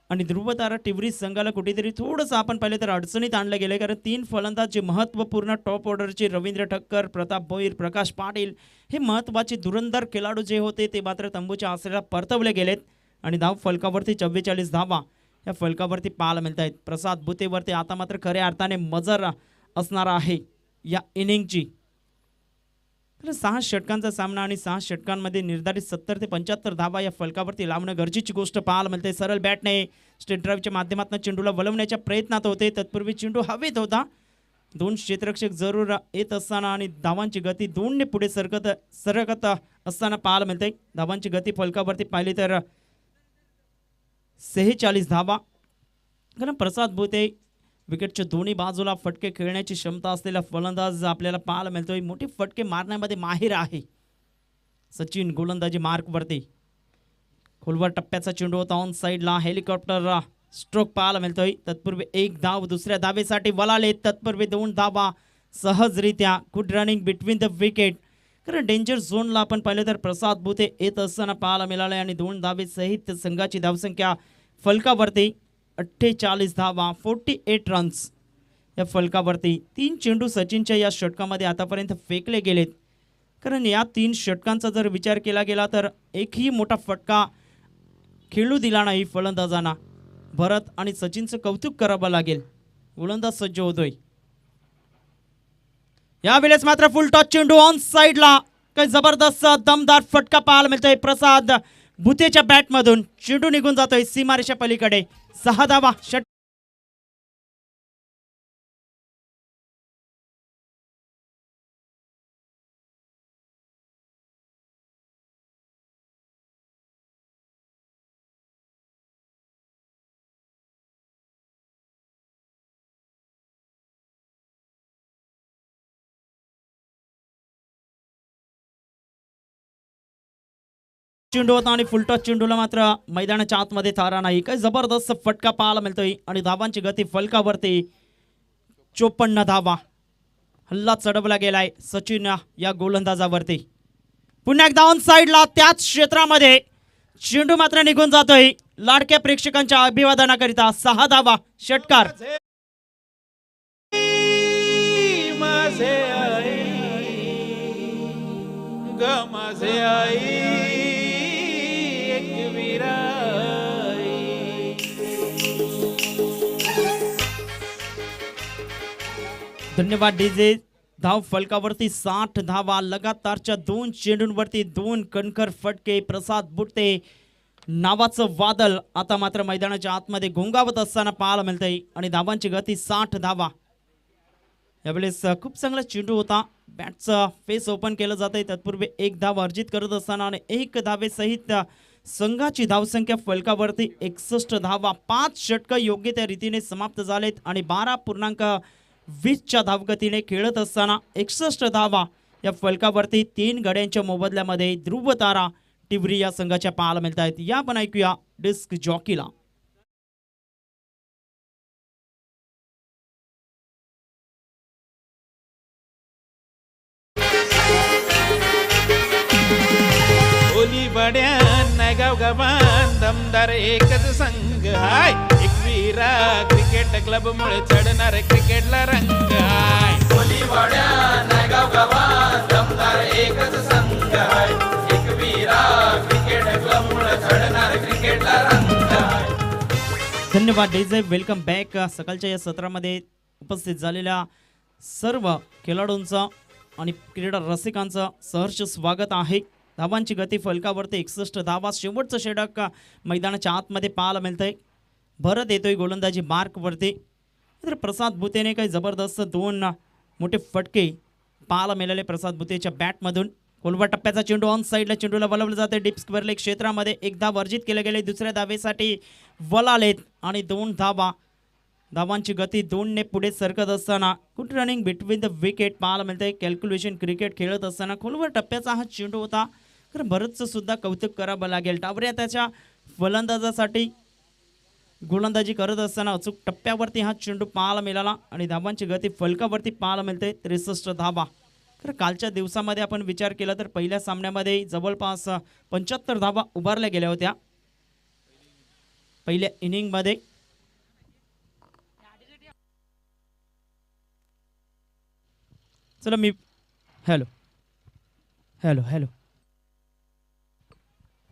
आणि ध्रुवतारा टिवरी संघाला कुठेतरी थोडंसं आपण पाहिलं तर अडचणीत आणलं गेलं कारण 3 फलंदाज जे महत्त्वपूर्ण टॉप ऑर्डरचे रवींद्र ठक्कर प्रताप भोईर प्रकाश पाटील हे महत्त्वाचे धुरंधर खेळाडू जे होते ते मात्र तंबूच्या आसऱ्याला परतवले गेलेत आणि धाव फलकावरती 44 धावा या फलकावरती पाहायला मिळत आहेत. प्रसाद भुतेवरती आता मात्र खऱ्या अर्थाने मजर असणार आहे या इनिंगची. 6 षटकांचा सामना आणि 6 षटकांमध्ये निर्धारित 70 ते 75 धावा या फलकावरती लावणं गरजेची गोष्ट पाहायला मिळते. सरळ बॅटने स्टेट ड्राईव्हच्या माध्यमातून चेंडूला वळवण्याच्या प्रयत्नात होते तत्पूर्वी चेंडू हवेत होता. 2 क्षेत्ररक्षक जरूर येत असताना आणि धावांची गती 2ने पुढे सरकत असताना पाहायला मिळते. धावांची गती फलकावरती पाहिली तर 46 धावा कारण प्रसाद भुते विकेटच्या दोन्ही बाजूला फटके खेळण्याची क्षमता असलेला फलंदाज आपल्याला पाहायला मिळतोय. मोठे फटके मारण्यामध्ये माहिर आहे सचिन. गोलंदाजी मार्कवरती खोलवर टप्प्याचा चेंडू होता ऑन साईडला. हेलिकॉप्टर स्ट्रोक पाहायला मिळतोय. तत्पूर्वी एक धाव दुसऱ्या धावेसाठी वळाले. तत्पूर्वी 2 धावा सहजरित्या. Good running between the wicket. कारण डेंजर झोनला आपण पाहिलं तर प्रसाद बुते येत असताना पाहायला मिळाले आणि 2 धावे सहित संघाची धावसंख्या फलकावरती 48 धावा 48 रन्स या फलकावरती. 3 चेंडू सचिनच्या या षटकामध्ये आतापर्यंत फेकले गेलेत. कारण या 3 षटकांचा जर विचार केला गेला तर एकही मोठा फटका खेळू दिला नाही फलंदाजांना. भरत आणि सचिनचं कौतुक करावं लागेल. गोलंदाज सज्ज होतोय. यावेळेस मात्र फुल टॉस चेंडू ऑन साईडला. काही जबरदस्त दमदार फटका पाहायला मिळतोय प्रसाद भुतेच्या बॅटमधून. चेंडू निघून जातोय सीमारेषा पलीकडे. 6 धावा षट चेंडू होता आणि फुलटॉस चेंडूला मात्र मैदानाच्या आतमध्ये थारा नाही. काय जबरदस्त फटका पाहायला मिळतोय आणि धावांची गती फलकावरती 54 धावा. हल्ला चढवला गेलाय सचिन या गोलंदाजावरती. पुन्हा एकदा ऑन साईडला त्याच क्षेत्रामध्ये चेंडू मात्र निघून जातोय. लाडक्या प्रेक्षकांच्या अभिवादनाकरिता 6 धावा षटकार. माझे आई ग माझे आई एक विराई. धन्यवाद डीजे. धाव फलकावरती 60 धावा. लगातारच्या 2 चेंडूंवरती 2 कणखर फटके. प्रसाद बुट्टे नावाचं वादळ आता मात्र मैदानाच्या आतमध्ये घोंगावत असताना पाहायला मिळतंय आणि धावांची गती 60 धावा. यावेळेस खूप चांगला चेंडू होता. बॅटचं फेस ओपन केलं जातंय. तत्पूर्वी 1 धाव अर्जित करत असताना आणि 1 धावेसहित संघाची धावसंख्या फलकावरती 61 धावा. 5 षटकं योग्य त्या रीतीने समाप्त झालेत आणि 12.20च्या धावगतीने खेळत असताना 61 धावा या फलकावरती 3 गड्यांच्या मोबदल्यामध्ये ध्रुव तारा टिवरी या संघाच्या पाहायला मिळत आहेत. या पण ऐकूया डिस्क जॉकीला. ओली बड्यान गाव गावान दमदार एकच संघ हाय. एकविरा क्रिकेट क्लब मुळे चढणार क्रिकेटला रंग हाय. ओली बड्यान गाव गावान दमदार एकच संघ हाय. एकविरा क्रिकेट क्लब मुळे चढणार क्रिकेटला रंग हाय. धन्यवाद डीजे. Welcome back. सकाळच्या या सत्रामध्ये उपस्थित झालेल्या सर्व खेळाडूंचं आणि क्रीडा रसिकांचं सहर्ष स्वागत आहे. धावांची गती फलकावरती 61 धावा. शेवटचं षटक मैदानाच्या आतमध्ये पाहायला मिळतंय. भरत येतोय गोलंदाजी मार्कवरती. तर प्रसाद बुतेने काही जबरदस्त 2 मोठे फटके पाहायला मिळाले प्रसाद बुतेच्या बॅटमधून. खोलवा टप्प्याचा चेंडू ऑन साईडला. चेंडूला वळवलं जाते डीप स्क्वेअर लेग क्षेत्रामध्ये. 1 धाव अर्जित केले गेले. दुसऱ्या धावेसाठी वळालेत आणि 2 धावा. धावांची गती 2ने पुढे सरकत असताना good running between the wicket पाहायला मिळतंय. कॅल्क्युलेशन क्रिकेट खेळत असताना खोलवर टप्प्याचा हा चेंडू होता. कारण भरतचं सुद्धा कौतुक करावं लागेल. टावऱ्या त्याच्या फलंदाजासाठी गोलंदाजी करत असताना अचूक टप्प्यावरती हा चेंडू पाहायला मिळाला आणि धावांची गती फलकावरती पाहायला मिळते 63 धावा. तर कालच्या दिवसामध्ये आपण विचार केला तर पहिल्या सामन्यामध्ये जवळपास 75 धावा उभारल्या गेल्या होत्या पहिल्या इनिंगमध्ये. चला मी hello hello hello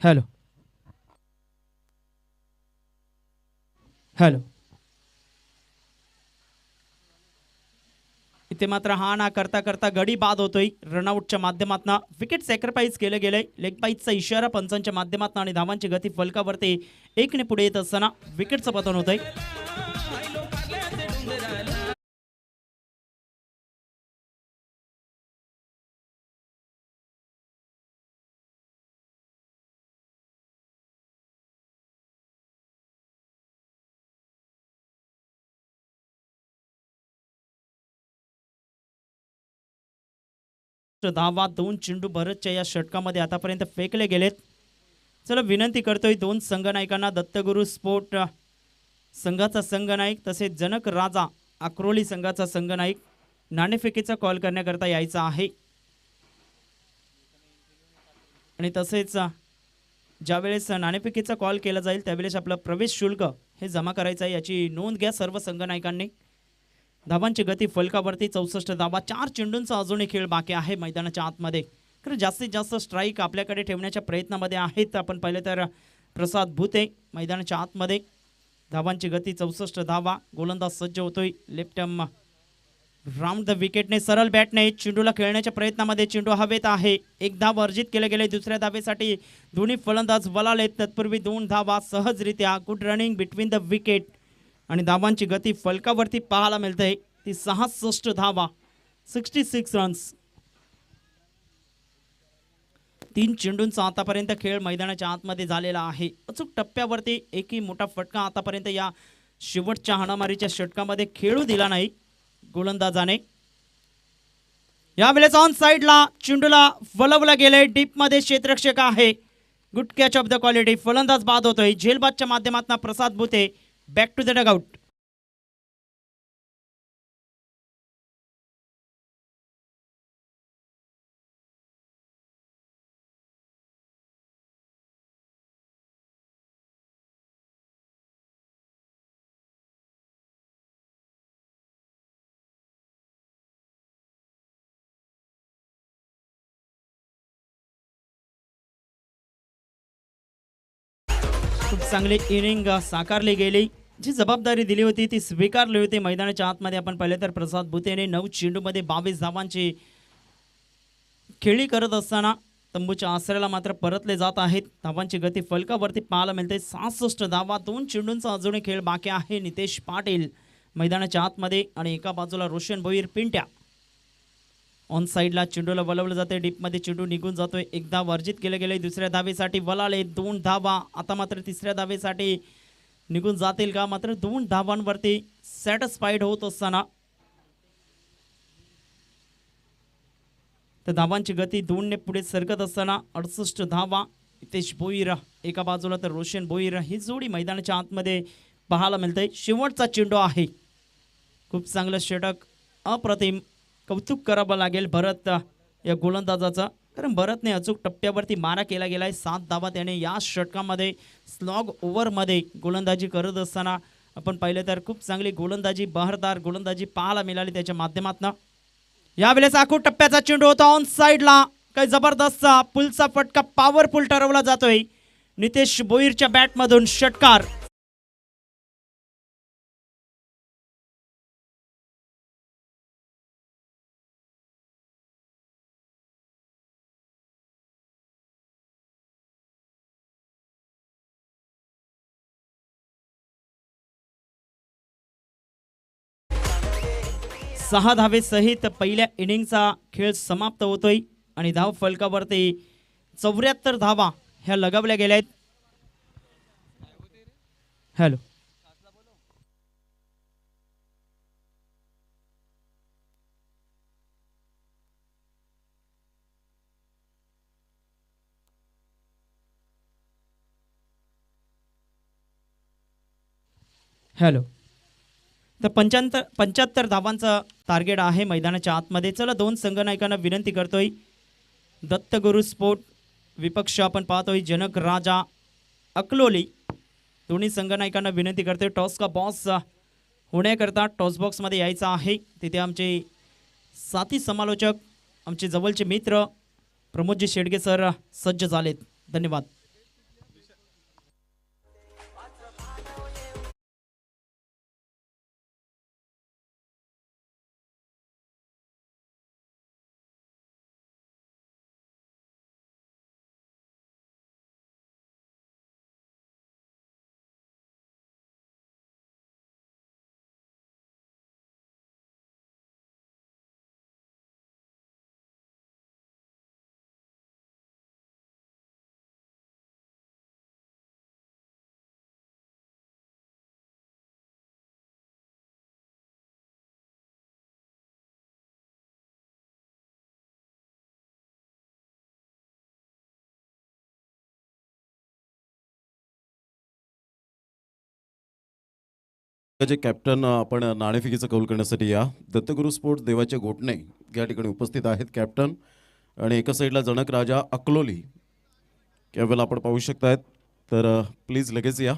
hello hello. इथे मात्र हा ना करता करता गडी बाद होतोय रनआउटच्या माध्यमातून. विकेट सॅक्रिफाईस केलं गेलंय. लेग बाईटचा इशारा पंचांच्या माध्यमातून आणि धावांची गती फलकावरती 1ने पुढे येत असताना विकेटचं पतन होतंय. धावा 2 चेंडू भरतच्या या षटकामध्ये आतापर्यंत फेकले गेलेत. चला विनंती करतोय दोन संघनायकांना, दत्तगुरु स्पोर्ट संघाचा संघनायक तसेच जनक राजा अक्रोली संघाचा संघनायक नाणेफेकीचा कॉल करण्याकरता यायचा आहे. आणि तसेच ज्यावेळेस नाणेफेकीचा कॉल केला जाईल त्यावेळेस आपलं प्रवेश शुल्क हे जमा करायचं आहे, याची नोंद घ्या सर्व संघनायकांनी. धावांची गती फलकावरती 64 धावा. 4 चेंडूंचा अजूनही खेळ बाकी आहे मैदानाच्या आतमध्ये. खरं जास्तीत जास्त स्ट्राईक आपल्याकडे ठेवण्याच्या प्रयत्नामध्ये आहेत. आपण पाहिलं तर प्रसाद भुते मैदानाच्या आतमध्ये. धावांची गती 64 धावा. गोलंदाज सज्ज होतोय. लेफ्ट आर्म राऊंड द विकेटने सरळ बॅटने चेंडूला खेळण्याच्या प्रयत्नामध्ये चेंडू हवेत आहे. एक धाव अर्जित केले गेले. दुसऱ्या धावेसाठी दोन्ही फलंदाज वलालेत. तत्पूर्वी 2 धावा सहजरित्या. Good running between the wicket आणि धावांची गती फलकावरती पाहायला मिळते ती 66 धावा, 66 रन्स. 3 चेंडूंचा आतापर्यंत खेळ मैदानाच्या आतमध्ये झालेला आहे. अचूक टप्प्यावरती एकही मोठा फटका आतापर्यंत या शेवटच्या हाणामारीच्या षटकामध्ये खेळू दिला नाही गोलंदाजाने. यावेळेस ऑन साइडला चेंडूला वलवला गेले. डीपमध्ये क्षेत्ररक्षक आहे. Good catch of the quality. फलंदाज बाद होतोय. झेलबादच्या माध्यमातून प्रसाद भुते बॅक टू द डगआउट. खूप चांगली इनिंग साकारली गेली. जी जबाबदारी दिली होती ती स्वीकारली होती. मैदानाच्या आतमध्ये आपण पाहिले तर प्रसाद भुतेने 9 चेंडूमध्ये 22 धावांची खेळी करत असताना तंबूच्या आसऱ्याला मात्र परतले जात आहेत. धावांची गती फलकावरती पाहायला मिळते 66 धावा. 2 चेंडूंचा अजूनही खेळ बाकी आहे. नितेश पाटील मैदानाच्या आतमध्ये आणि एका बाजूला रोशन भोईर पिंट्या. ऑन साइडला चेंडूला वलवलं जाते. डीपमध्ये चेंडू निघून जातोय. एक धाव अर्जित केले गेले. दुसऱ्या धावेसाठी वलाले 2 धावा. आता मात्र तिसऱ्या धावेसाठी निघून जातील का? मात्र 2 धावांवरती सॅटिस्फाईड होत असताना तर धावांची गती 2 ने पुढे सरकत असताना 68 धावा. नितेश भोईर एका बाजूला तर रोशन भोईर ही जोडी मैदानाच्या आतमध्ये पाहायला मिळते. शेवटचा चेंडू आहे. खूप चांगलं षटक. अप्रतिम. कौतुक करावं लागेल भरत या गोलंदाजाचं, कारण भरतने अचूक टप्प्यावरती मारा केला गेलाय. 7 धावा त्याने या षटकामध्ये स्लॉग ओव्हरमध्ये गोलंदाजी करत असताना आपण पाहिलं तर खूप चांगली गोलंदाजी, बहरदार गोलंदाजी पाहायला मिळाली त्याच्या माध्यमातून. यावेळेस आखू टप्प्याचा चेंडू होता ऑन साइडला. काही जबरदस्त पुलचा फटका पॉवरफुल ठरवला जातोय. नितेश भोईरच्या बॅटमधून षटकार. सहा धावे सहित पहिल्या इनिंगचा खेळ समाप्त होतोय आणि धाव फलकावरती 74 धावा ह्या लगावल्या गेल्या आहेत. हॅलो हॅलो तर 75 धावांचा टार्गेट आहे मैदानाच्या आतमध्ये. चला 2 संघनायकांना विनंती करतोय. दत्तगुरु स्पोर्ट विपक्ष आपण पाहतोय जनक राजा अकलोली. दोन्ही संघनायकांना विनंती करतोय टॉस का बॉस होण्याकरता टॉस बॉक्समध्ये यायचं आहे. तिथे आमचे साथी समालोचक, आमचे जवळचे मित्र प्रमोदजी शेडगे सर सज्ज झालेत. धन्यवाद. जे कॅप्टन आपण नाणेफेकीचं कौल करण्यासाठी या दत्तगुरू स्पोर्ट्स देवाचे घोटणे या ठिकाणी उपस्थित आहेत कॅप्टन. आणि एका साईडला जनक राजा अकलोली यावेळेला आपण पाहू शकतायत. तर प्लीज लगेच या.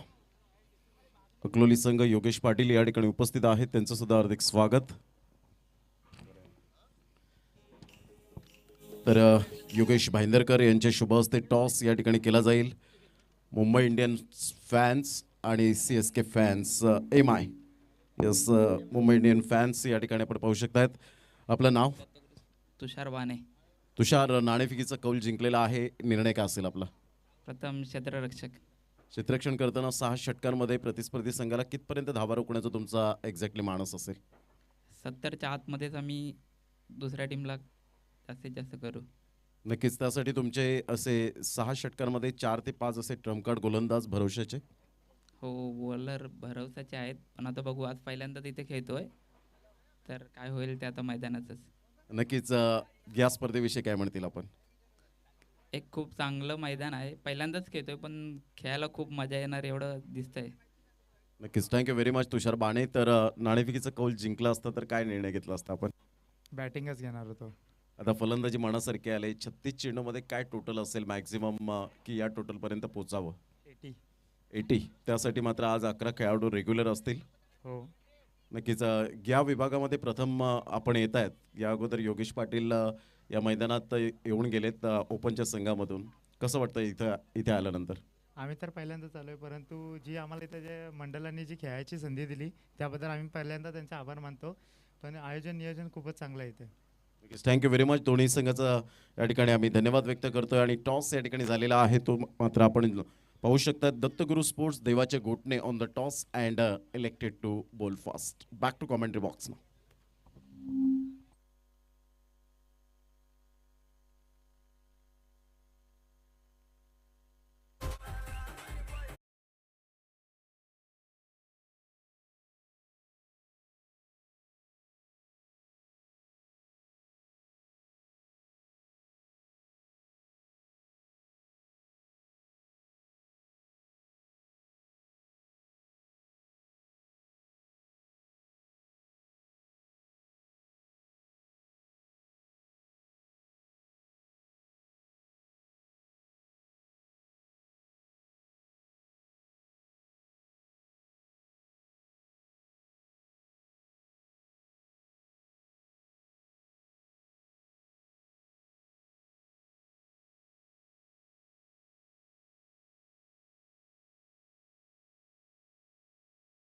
अकलोली संघ योगेश पाटील या ठिकाणी उपस्थित आहेत, त्यांचं सुद्धा हार्दिक स्वागत. तर योगेश भाईंदरकर यांच्या शुभ हस्ते टॉस या ठिकाणी केला जाईल. मुंबई इंडियन्स फॅन्स आणि CSK fans MI yes Mumbai Indian fans या ठिकाणी आपण पाहू शकतायत. आपलं नाव? तुषार वाणे. तुषार, नाणेफेकीचा कौल जिंकलेला आहे, निर्णय काय असेल आपला? प्रथम क्षेत्ररक्षक. क्षेत्ररक्षण करताना 6 षटकांमध्ये प्रतिस्पर्धी संघाला कितपर्यंत धावा रोखण्याचा तुमचा एक्झॅक्टली मानस असेल? 70च्या आतमध्येच आम्ही दुसऱ्या टीमला जास्तीत जास्त करू. नक्कीच. त्यासाठी तुमचे असे 6 षटकांमध्ये 4 ते 5 असे ट्रम्प गोलंदाज भरवशाचे? हो, बॉलर भरवसाचे आहेत, पण आता बघू. आज पहिल्यांदाच इथे खेळतोय, तर काय होईल ते आता मैदानातच. नक्कीच. या स्पर्धेविषयी काय म्हणतील आपण? एक खूप चांगलं मैदान आहे. पहिल्यांदाच खेळतोय, पण खेळायला खूप मजा येणार एवढं दिसतंय. नक्कीच. थँक्यू व्हेरी मच तुषार बाणे. तर नाणेफेकीचा कौल जिंकला असता तर काय निर्णय घेतला असता आपण? बॅटिंगच घेणार होतो. आता फलंदाजी मनासारखी आले. 36 चेंडूमध्ये काय टोटल असेल मॅक्झिमम की या टोटलपर्यंत पोचावं? 80. त्यासाठी मात्र आज 11 खेळाडू रेग्युलर असतील. हो. नक्कीच. या विभागामध्ये प्रथम आपण येत आहेत. या अगोदर योगेश पाटील या मैदानात येऊन गेलेत ओपनच्या संघामधून. कसं वाटतं इथे आल्यानंतर? आम्ही तर पहिल्यांदाच आलो आहे, परंतु जी आम्हाला इथं जे मंडळांनी जी खेळायची संधी दिली त्याबद्दल आम्ही पहिल्यांदा त्यांचे आभार मानतो. पण आयोजन नियोजन खूपच चांगलं आहे इथे. Thank you very much. दोन्ही संघाचा या ठिकाणी आम्ही धन्यवाद व्यक्त करतोय. आणि टॉस या ठिकाणी झालेला आहे, तो मात्र आपण पाहू शकता. Dattaguru sports Devache Ghotane on the toss and elected to bowl first. Back to commentary box.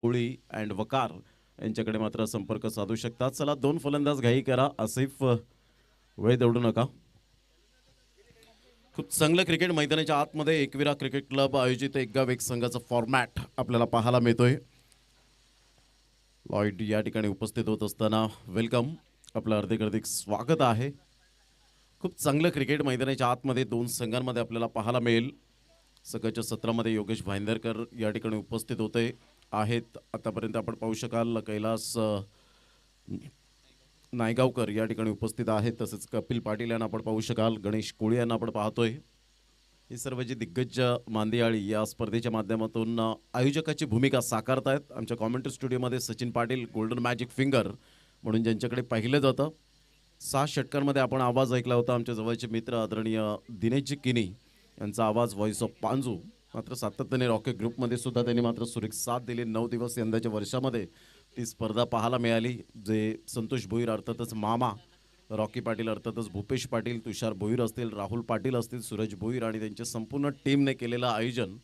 Koli and Waqar यांच्याकडे मात्र संपर्क साधू शकतात. चला, 2 फलंदाज घाई करा. आसिफ, वेळ दौडू नका. खूप चांगलं क्रिकेट मैदानाच्या आतमध्ये एकविरा क्रिकेट क्लब आयोजित एक गाव एक संघाचा फॉर्मॅट आपल्याला पाहायला मिळतोय. लॉईड या ठिकाणी उपस्थित होत असताना वेलकम, आपलं हार्दिक स्वागत आहे. खूप चांगलं क्रिकेट मैदानाच्या आतमध्ये 2 संघांमध्ये आपल्याला पाहायला मिळेल. सकाळच्या सत्रामध्ये योगेश भाईंदरकर या ठिकाणी उपस्थित होते आहेत. आतापर्यंत आपण पाहू शकाल कैलास नायगावकर या ठिकाणी उपस्थित आहेत. तसेच कपिल पाटील यांना आपण पाहू शकाल. गणेश कोळी यांना आपण पाहतोय. ही सर्व जी दिग्गज मांदियाळी या स्पर्धेच्या माध्यमातून आयोजकाची भूमिका साकारतायत. आमच्या कॉमेंट्री स्टुडिओमध्ये Sachin Patil, golden magic finger म्हणून ज्यांच्याकडे पाहिलं जातं. 6 षटकांमध्ये आपण आवाज ऐकला होता. आमच्या जवळचे मित्र आदरणीय दिनेशजी किनी यांचा आवाज, व्हॉइस ऑफ पांजू. मात्र सातत्याने रॉकेट ग्रुपमध्ये सुद्धा त्यांनी मात्र सुरेख साथ दिली. 9 दिवस यंदाच्या वर्षामध्ये ती स्पर्धा पाहायला मिळाली. जे संतोष भोईर अर्थातच मामा, रॉकी पाटील अर्थातच भूपेश पाटील, तुषार भोईर असतील, राहुल पाटील असतील, सूरज भोईर आणि त्यांच्या संपूर्ण टीमने केलेलं आयोजन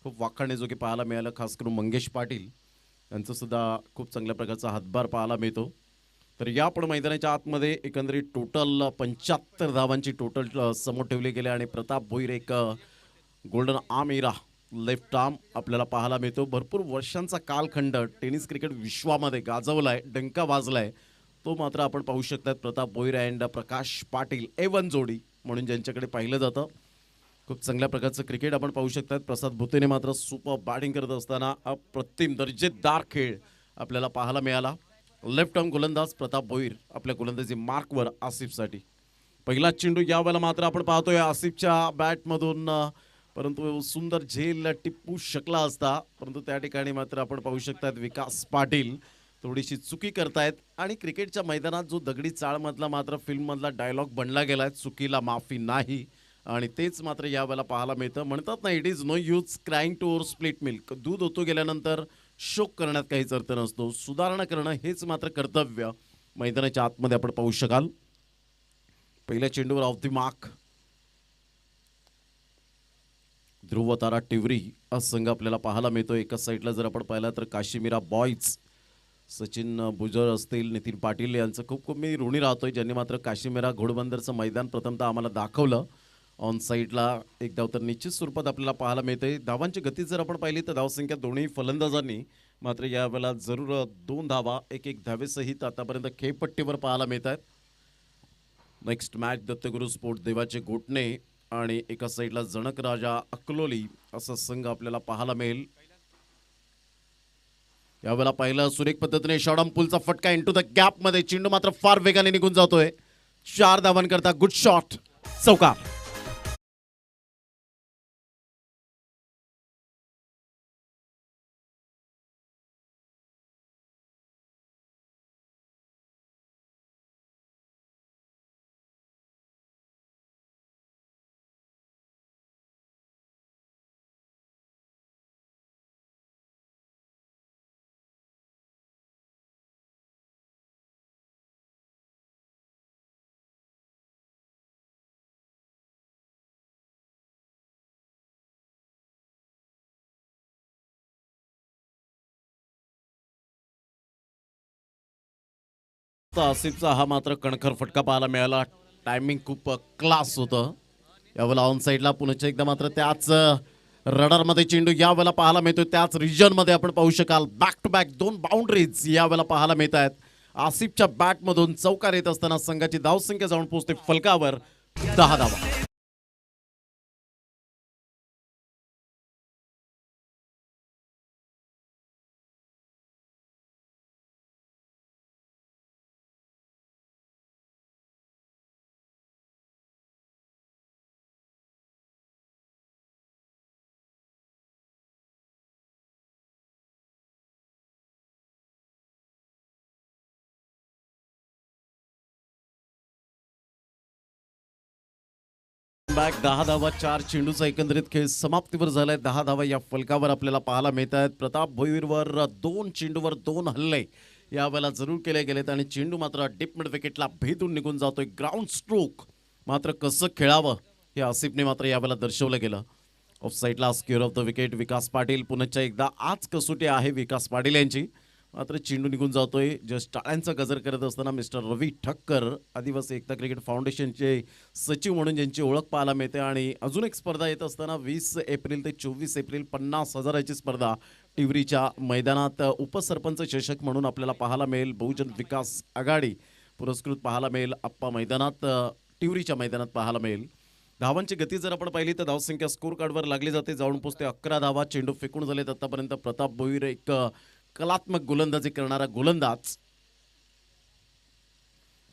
खूप वाखाणण्याजोगे पाहायला मिळालं. खास करून मंगेश पाटील यांचंसुद्धा खूप चांगल्या प्रकारचा हातभार पाहायला मिळतो. तर या पण मैदानाच्या आतमध्ये एकंदरीत टोटल 75 धावांची टोटल समोर ठेवली गेली. आणि प्रताप भोईर एक गोल्डन आर्म इरा लेफ्ट आर्म आपल्याला पाहायला मिळतो. भरपूर वर्षांचा कालखंड टेनिस क्रिकेट विश्वामध्ये गाजवलाय, डंका वाजलाय, तो मात्र आपण पाहू शकतात. प्रताप भोईर अँड प्रकाश पाटील A1 जोडी म्हणून ज्यांच्याकडे पाहिलं जातं. खूप चांगल्या प्रकारचं क्रिकेट आपण पाहू शकतात. प्रसाद भुतेने मात्र सुपर बॅटिंग करत असताना अप्रतिम दर्जेदार खेळ आपल्याला पाहायला मिळाला. लेफ्ट आर्म गोलंदाज प्रताप भोईर आपल्या गोलंदाजी मार्कवर आसिफसाठी. पहिला चेंडू यावेळेला मात्र आपण पाहतोय आसिफच्या बॅटमधून परंतु सुंदर झेल टिप्पू शकला असता, परंतु त्या ठिकाणी मात्र आपण पाहू शकतात विकास पाटील थोडीशी चुकी करतायत आणि क्रिकेटच्या मैदानात जो दगडी चाळमधला मात्र फिल्ममधला डायलॉग बनला गेलाय, चुकीला माफी नाही. आणि तेच मात्र यावेळेला पाहायला मिळतं. म्हणतात ना, it is no use crying to over split milk. दूध ओतू गेल्यानंतर शोक करण्यात काहीच अर्थ नसतो. सुधारणा करणं हेच मात्र कर्तव्य मैदानाच्या आतमध्ये आपण पाहू शकाल. पहिल्या चेंडूवर ऑफ द मार्क ध्रुव तारा टिवरी हा संघ आपल्याला पाहायला मिळतो. एका साईडला जर आपण पाहिला तर काशीमीरा बॉयज, सचिन भुजर असतील, नितीन पाटील यांचं खूप खूप मी ऋणी राहतोय, ज्यांनी मात्र काशीमीरा घोडबंदरचं मैदान प्रथमतः आम्हाला दाखवलं. ऑन साईडला एक धाव तर निश्चित स्वरूपात आपल्याला पाहायला मिळते. धावांची गती जर आपण पाहिली तर धावसंख्या दोन्ही फलंदाजांनी मात्र यावेळेला जरूर 2 धावा एक धावेसहित आतापर्यंत खेळपट्टीवर पाहायला मिळत आहेत. नेक्स्ट मॅच दत्तगुरु स्पोर्ट देवाचे घोटणे आणि एका साईडला जनक राजा अकलोली असा संघ आपल्याला पाहायला मिळेल. यावेळेला पहिला सुरेख पद्धतीने शॉर्ट पुलचा फटका इंटू द गॅप मध्ये, चेंडू मात्र फार वेगाने निघून जातोय. 4 धावांकरता गुड शॉट, चौकार. आसिफचा हा मात्र कणखर फटका पाहायला मिळाला. टायमिंग खूप क्लास होतं. यावेळेला ऑन साईडला पुन्हा एकदा मात्र त्याच रडारमध्ये चेंडू यावेळेला पाहायला मिळतोय. त्याच रिजनमध्ये आपण पाहू शकाल बॅक टू बॅक 2 बाउंड्रीज यावेळेला पाहायला मिळत आहेत. आसिफच्या बॅटमधून चौकार येत असताना संघाची धावसंख्या जाऊन पोहोचते फलकावर 10 धावा. बॅक 10 धावा, 4 चेंडूचा एकंदरीत खेळ समाप्तीवर झालाय. 10 धावा या फलकावर आपल्याला पाहायला मिळत आहेत. प्रताप भोईरवर 2 चेंडूवर 2 हल्ले यावेळेला जरूर केले गेलेत आणि चेंडू मात्र डीप मिड विकेटला भेदून निघून जातोय. ग्राउंड स्ट्रोक मात्र कसं खेळावं हे आसिफने मात्र यावेळेला दर्शवलं गेलं. ऑफ साईडला स्क्वेअर ऑफ द विकेट विकास पाटील. पुन्हा एकदा आज कसोटी आहे विकास पाटील यांची, मात्र चेंडू निघून जातोय. जस्ट टाळ्यांचा गजर करत असताना मिस्टर रवी ठक्कर, आदिवासी एकता क्रिकेट फाउंडेशनचे सचिव म्हणून ज्यांची ओळख पाहायला मिळते. आणि अजून एक स्पर्धा येत असताना 20 एप्रिल ते 24 एप्रिल 50,000ची स्पर्धा टिवरीच्या मैदानात उपसरपंच चषक म्हणून आपल्याला पाहायला मिळेल. बहुजन विकास आघाडी पुरस्कृत पाहायला मिळेल. आप्पा मैदानात टिवरीच्या मैदानात पाहायला मिळेल. धावांची गती जर आपण पाहिली तर धावसंख्या स्कोर कार्डवर लागली जाते. जाऊन पोचते 11 धावा. चेंडू फेकून झालेत आतापर्यंत. प्रताप भोईर एक कलात्मक गोलंदाजी करणारा गोलंदाज.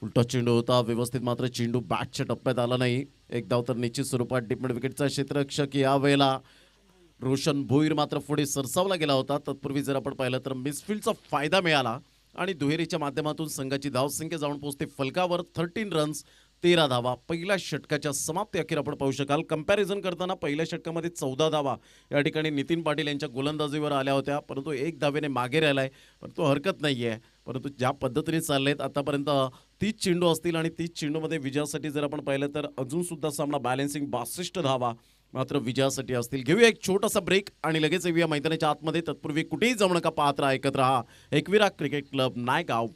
उलटा चेंडू होता व्यवस्थित, मात्र चेंडू बॅटच्या टप्प्यात आला नाही. एक धाव तर निश्चित स्वरूपात डिपमिड विकेटचा क्षेत्ररक्षक यावेळेला रोशन भोईर मात्र पुढे सरसावला गेला होता. तत्पूर्वी जर आपण पाहिलं तर मिसफिल्डचा फायदा मिळाला आणि दुहेरीच्या माध्यमातून संघाची धावसंख्या जाऊन पोहोचते फलकावर 13 रन्स 13 धावा. पहिल्या षटकाच्या समाप्ती अखेर आपण पाहू शकाल. कंपॅरिझन करताना पहिल्या षटकामध्ये 14 धावा या ठिकाणी नितीन पाटील यांच्या गोलंदाजीवर आल्या होत्या, परंतु 1 धावेने मागे राहिलाय. परंतु हरकत नाहीये. परंतु ज्या पद्धतीने चाललेत आतापर्यंत 30 चेंडू असतील आणि 30 चेंडूमध्ये विजयासाठी जर आपण पाहिलं तर अजून सुद्धा सामना बॅलन्सिंग 62 धावा मात्र विजयासाठी असतील. घेऊया एक छोटासा ब्रेक आणि लगेच येऊया मैदानाच्या आतमध्ये. तत्पूर्वी कुठेही जाऊ नका, पाहत राहा, ऐकत राहा एकविरा क्रिकेट क्लब नायगाव.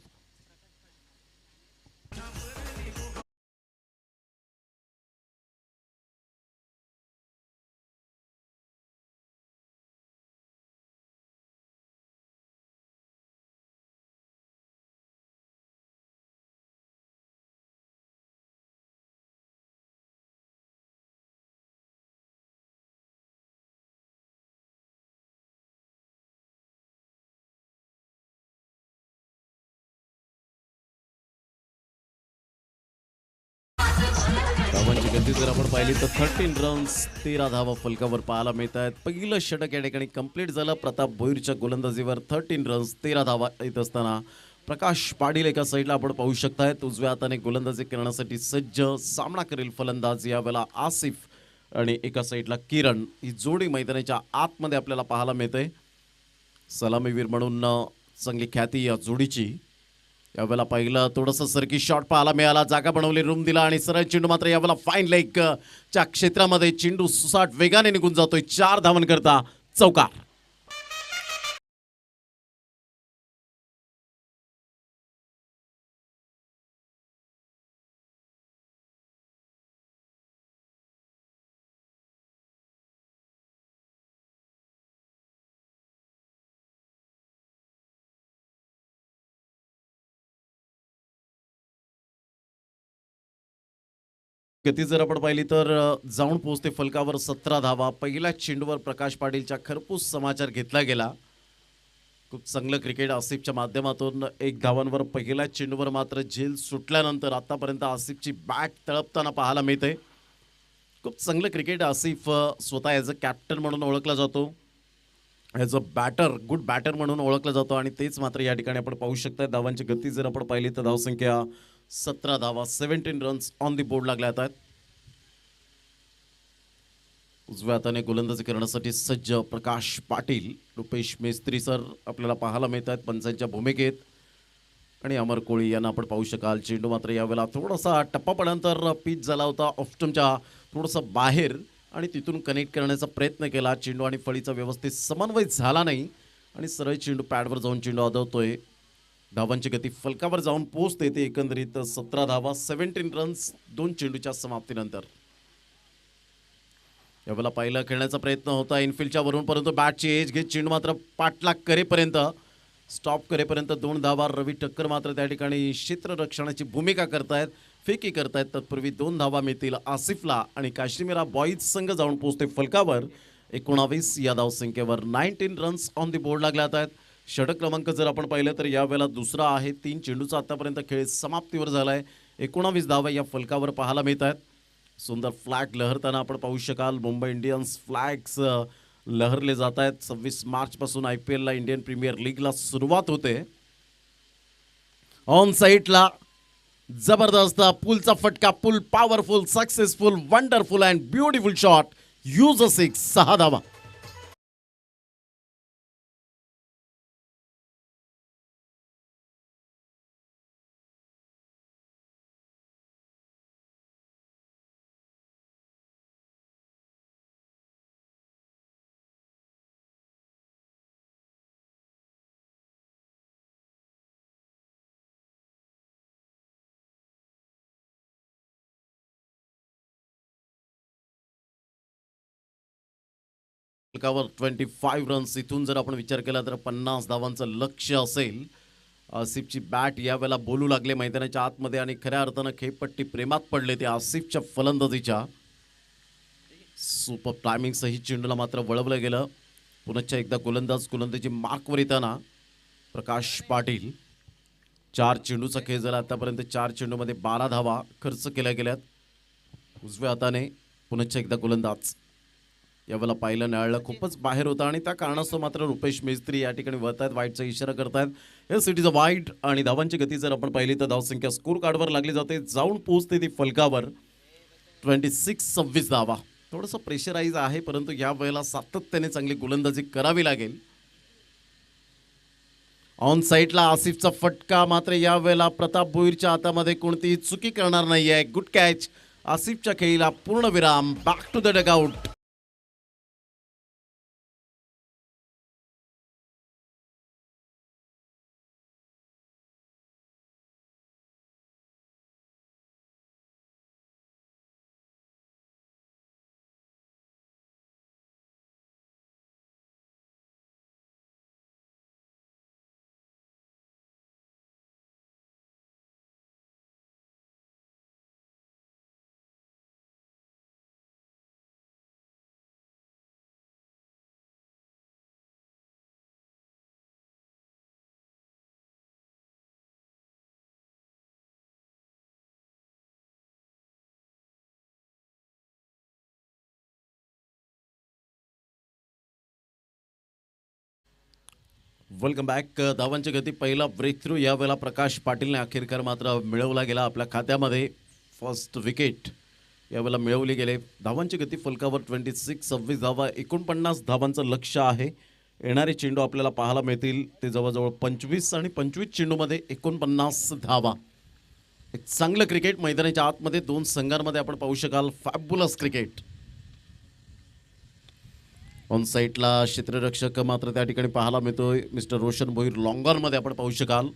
धावांची गती जर आपण पाहिली तर 13 रन्स 13 धावा फलकावर पाहायला मिळत आहेत. पहिलं षटक या ठिकाणी कंप्लीट झालं प्रताप भोईरच्या गोलंदाजीवर. 13 रन्स 13 धावा येत असताना प्रकाश पाटील एका साईडला आपण पाहू शकतायत. उजव्या हाताने गोलंदाजी करण्यासाठी सज्ज. सामना करेल फलंदाज यावेळेला आसिफ आणि एका साईडला किरण. ही जोडी मैदानाच्या आतमध्ये आपल्याला पाहायला मिळते. सलामीवीर म्हणून चांगली ख्याती या जोडीची. यावेळेला पहिलं थोडंसं सरकी शॉट पाहायला मिळाला. जागा बनवली, रूम दिला आणि सरळ चेंडू मात्र यावेळेला फाईन लेग च्या क्षेत्रामध्ये चेंडू सुसाट वेगाने निघून जातोय. 4 धावन करता चौकार. गती जर आपण पाहिली तर जाऊन पोहोचते फलकावर 17 धावा. पहिल्या चेंडूवर प्रकाश पाटीलच्या खरपूस समाचार घेतला गेला. खूप चांगलं क्रिकेट आसिफच्या माध्यमातून 1 धावांवर. पहिल्या चेंडूवर मात्र झेल सुटल्यानंतर आतापर्यंत आसिफची बॅट तळपताना पाहायला मिळते. खूप चांगलं क्रिकेट. आसिफ स्वतः ॲज अ कॅप्टन म्हणून ओळखला जातो, as a batter, good batter म्हणून ओळखला जातो आणि तेच मात्र या ठिकाणी आपण पाहू शकता. धावांची गती जर आपण पाहिली तर धावसंख्या 17 धावा, 17 रन्स ऑन दी बोर्ड लागल्या आहेत. उजव्या हाताने गोलंदाजी करण्यासाठी सज्ज प्रकाश पाटील. रुपेश मेस्त्री सर आपल्याला पाहायला मिळत आहेत पंचांच्या भूमिकेत आणि अमर कोळी यांना आपण पाहू शकाल. चेंडू मात्र यावेळेला थोडासा टप्पा पडल्यानंतर पिच झाला होता ऑफस्टमच्या थोडंसं बाहेर आणि तिथून कनेक्ट करण्याचा प्रयत्न केला. चेंडू आणि फळीचा व्यवस्थित समन्वय झाला नाही आणि सरळ चेंडू पॅडवर जाऊन चेंडू आदळतोय. धावांची गती फलकावर जाऊन पोहोचते ते एकंदरीत 17 धावा, 17 रन्स 2 चेंडूच्या समाप्तीनंतर. यावेळेला पहिला खेळण्याचा प्रयत्न होता इनफिल्डच्या वरून, परंतु बॅटची एज घेत चेंडू मात्र पाठलाग करेपर्यंत, स्टॉप करेपर्यंत 2 धावा. रवी ठक्कर मात्र त्या ठिकाणी क्षेत्ररक्षणाची भूमिका करतायत, फेकी करतायत. तत्पूर्वी 2 धावा मिळतील आसिफला आणि काश्मीरा बॉईज संघ जाऊन पोहोचते फलकावर 19 या धावसंख्येवर. 19 रन्स ऑन दी बोर्ड लागल्यात आहेत. षटक क्रमांक जर आपण पाहिलं तर यावेळेला दुसरा आहे. 3 चेंडूचा आतापर्यंत खेळ समाप्तीवर झाला आहे. 19 धावा या फलकावर पाहायला मिळत आहेत. सुंदर फ्लॅग लहरताना आपण पाहू शकाल. मुंबई इंडियन्स फ्लॅग्स लहरले जात आहेत. 26 मार्चपासून IPLला, इंडियन प्रीमियर लीगला सुरुवात होते. ऑन साईडला जबरदस्त पुलचा फटका, pull powerful, successful, wonderful and beautiful shot. यूज अ 6, 6 धावा. फलकावर 25 रन्स. इथून जर आपण विचार केला तर 50 धावांचं लक्ष्य असेल. आसिफची बॅट यावेळेला बोलू लागले मैदानाच्या आतमध्ये आणि खऱ्या अर्थानं खेळपट्टी प्रेमात पडले ते आसिफच्या फलंदाजीच्या. सुपर टायमिंग सहित चेंडूला मात्र वळवलं गेलं. पुनश्च एकदा गोलंदाजी मार्कवर येताना प्रकाश पाटील. 4 चेंडूचा खेळ झाला आतापर्यंत. 4 चेंडूमध्ये 12 धावा खर्च केल्या गेल्यात. उजव्या हाताने पुनश्च एकदा गोलंदाज. यावेळेला पाहिलं नाळलं खूपच बाहेर होता आणि त्या कारणास्तव मात्र रुपेश मेस्त्री या ठिकाणी वळत आहेत, वाईटचा इशारा करतायत. येस, इट इज अ वाईट. आणि धावांची गती जर आपण पाहिली तर धावसंख्या स्कोर कार्डवर लागली जाते. जाऊन पोहोचते ती फलकावर 26 धावा. थोडंसं प्रेशराईज आहे, परंतु या वेळेला सातत्याने चांगली गोलंदाजी करावी लागेल. ऑन साईडला आसिफचा फटका, मात्र या वेळेला प्रताप भोईरच्या हातामध्ये कोणतीही चुकी करणार नाहीये. Good catch. आसिफच्या खेळीला पूर्णविराम. Back to the dugout. Welcome back. धावांची गती पहिला ब्रेक थ्रू यावेळेला प्रकाश पाटीलने अखेरकार मात्र मिळवला गेला आपल्या खात्यामध्ये. फर्स्ट विकेट यावेळेला मिळवली गेले. धावांची गती फलकावर 26 धावा, 49 धावांचं लक्ष आहे. येणारे चेंडू आपल्याला पाहायला मिळतील ते जवळजवळ 25 आणि 25 चेंडूमध्ये 49 धावा. एक चांगलं क्रिकेट मैदानाच्या आतमध्ये दोन संघांमध्ये आपण पाहू शकाल. Fabulous cricket. ऑन साईडला क्षेत्ररक्षक मात्र त्या ठिकाणी पाहायला मिळतोय मिस्टर रोशन भोईर. लॉंगॉनमध्ये आपण पाहू शकाल.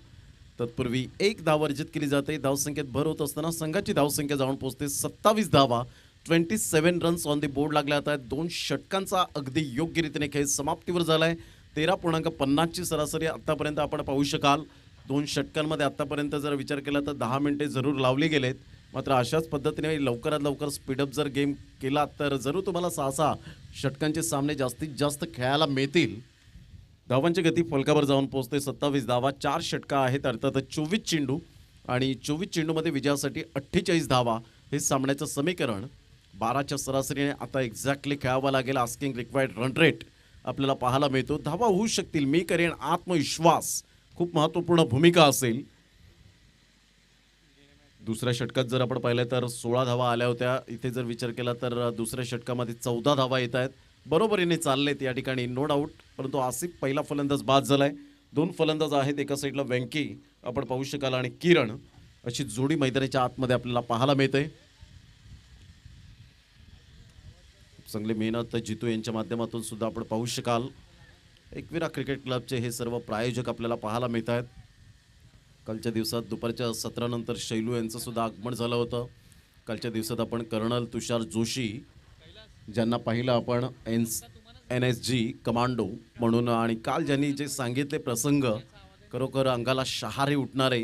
तत्पूर्वी एक धाव अर्जित केली जाते. धावसंख्येत भर होत असताना संघाची धावसंख्या जाऊन पोहोचते 27 धावा. 27 रन्स ऑन दी बोर्ड लागले आहेत. 2 षटकांचा अगदी योग्य रीतीने खेळ समाप्तीवर झालाय. 13.50 ची सरासरी आतापर्यंत आपण पाहू शकाल. 2 षटकांमध्ये आतापर्यंत जर विचार केला तर 10 मिनिटे जरूर लावली गेलेत. मात्र अशाच पद्धतीने लवकरात लवकर स्पीडअप जर गेम केला तर जरूर तुम्हाला 6 षटकांचे सामने जास्तीत जास्त खेळायला मिळतील. धावांची गती फलकावर जाऊन पोहोचते 27 धावा. 4 षटका आहेत अर्थातच 24 चेंडू आणि 24 चेंडूमध्ये विजयासाठी 48 धावा. हे सामन्याचं समीकरण 12च्या सरासरीने आता एक्झॅक्टली खेळावं लागेल. आस्किंग रिक्वायर्ड रन रेट आपल्याला पाहायला मिळतो. धावा होऊ शकतील, मी करेन, आत्मविश्वास खूप महत्त्वपूर्ण भूमिका असेल. दुसऱ्या षटकात जर आपण पाहिलं तर 16 धावा आल्या होत्या. इथे जर विचार केला तर दुसऱ्या षटकामध्ये 14 धावा येत आहेत. बरोबरीने चाललेत या ठिकाणी, नो डाऊट. परंतु आसिफ पहिला फलंदाज बाद झालाय. 2 फलंदाज आहेत. एका साईडला वेंकी आपण पाहू शकाल आणि किरण अशी जोडी मैदानाच्या आतमध्ये आपल्याला पाहायला मिळते. चांगली मेहनत जितू यांच्या माध्यमातून सुद्धा आपण पाहू शकाल. एकविरा क्रिकेट क्लबचे हे सर्व प्रायोजक आपल्याला पाहायला मिळत आहेत. कालच्या दिवसात दुपारच्या सत्रानंतर शैलू यांचं सुद्धा आगमन झालं होतं. कालच्या दिवसात आपण कर्नल तुषार जोशी ज्यांना पाहिलं आपण NSG कमांडो म्हणून, आणि काल ज्यांनी जे सांगितले प्रसंग खरोखर अंगाला शहारे उठणारे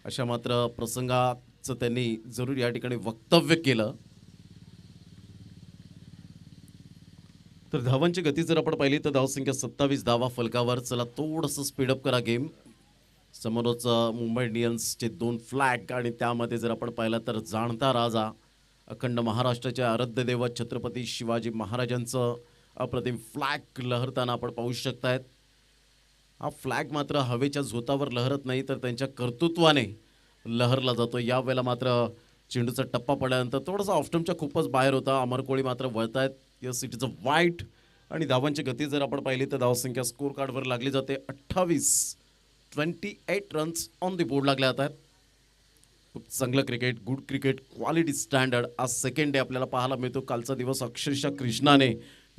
अशा मात्र प्रसंगाचं त्यांनी जरूर या ठिकाणी वक्तव्य केलं. तर धावांची गती जर आपण पाहिली तर धावसंख्या 27 धावा फलकावर. चला थोडंसं स्पीडअप करा गेम. समोरच मुंबई इंडियन्सचे 2 फ्लॅग आणि त्यामध्ये जर आपण पाहिलं तर जाणता राजा अखंड महाराष्ट्राचे आराध्य दैवत छत्रपती शिवाजी महाराजांचं अप्रतिम फ्लॅग लहरताना आपण पाहू शकतायत. हा फ्लॅग मात्र हवेच्या झोतावर लहरत नाही तर त्यांच्या कर्तृत्वाने लहरला जातो. यावेळेला मात्र चेंडूचा टप्पा पडल्यानंतर थोडासा ऑफस्टम्पच्या खूपच बाहेर होता. अमर कोळी मात्र वळतायत. यस, इट इज अ वाईट. आणि धावांची गती जर आपण पाहिली तर धावसंख्या स्कोर कार्डवर लागली जाते 28 रन्स ऑन दी बोर्ड लागले जातात. खूप चांगलं cricket, good cricket, quality standard. आज सेकंड डे आपल्याला पाहायला मिळतो. कालचा दिवस अक्षरशः कृष्णाने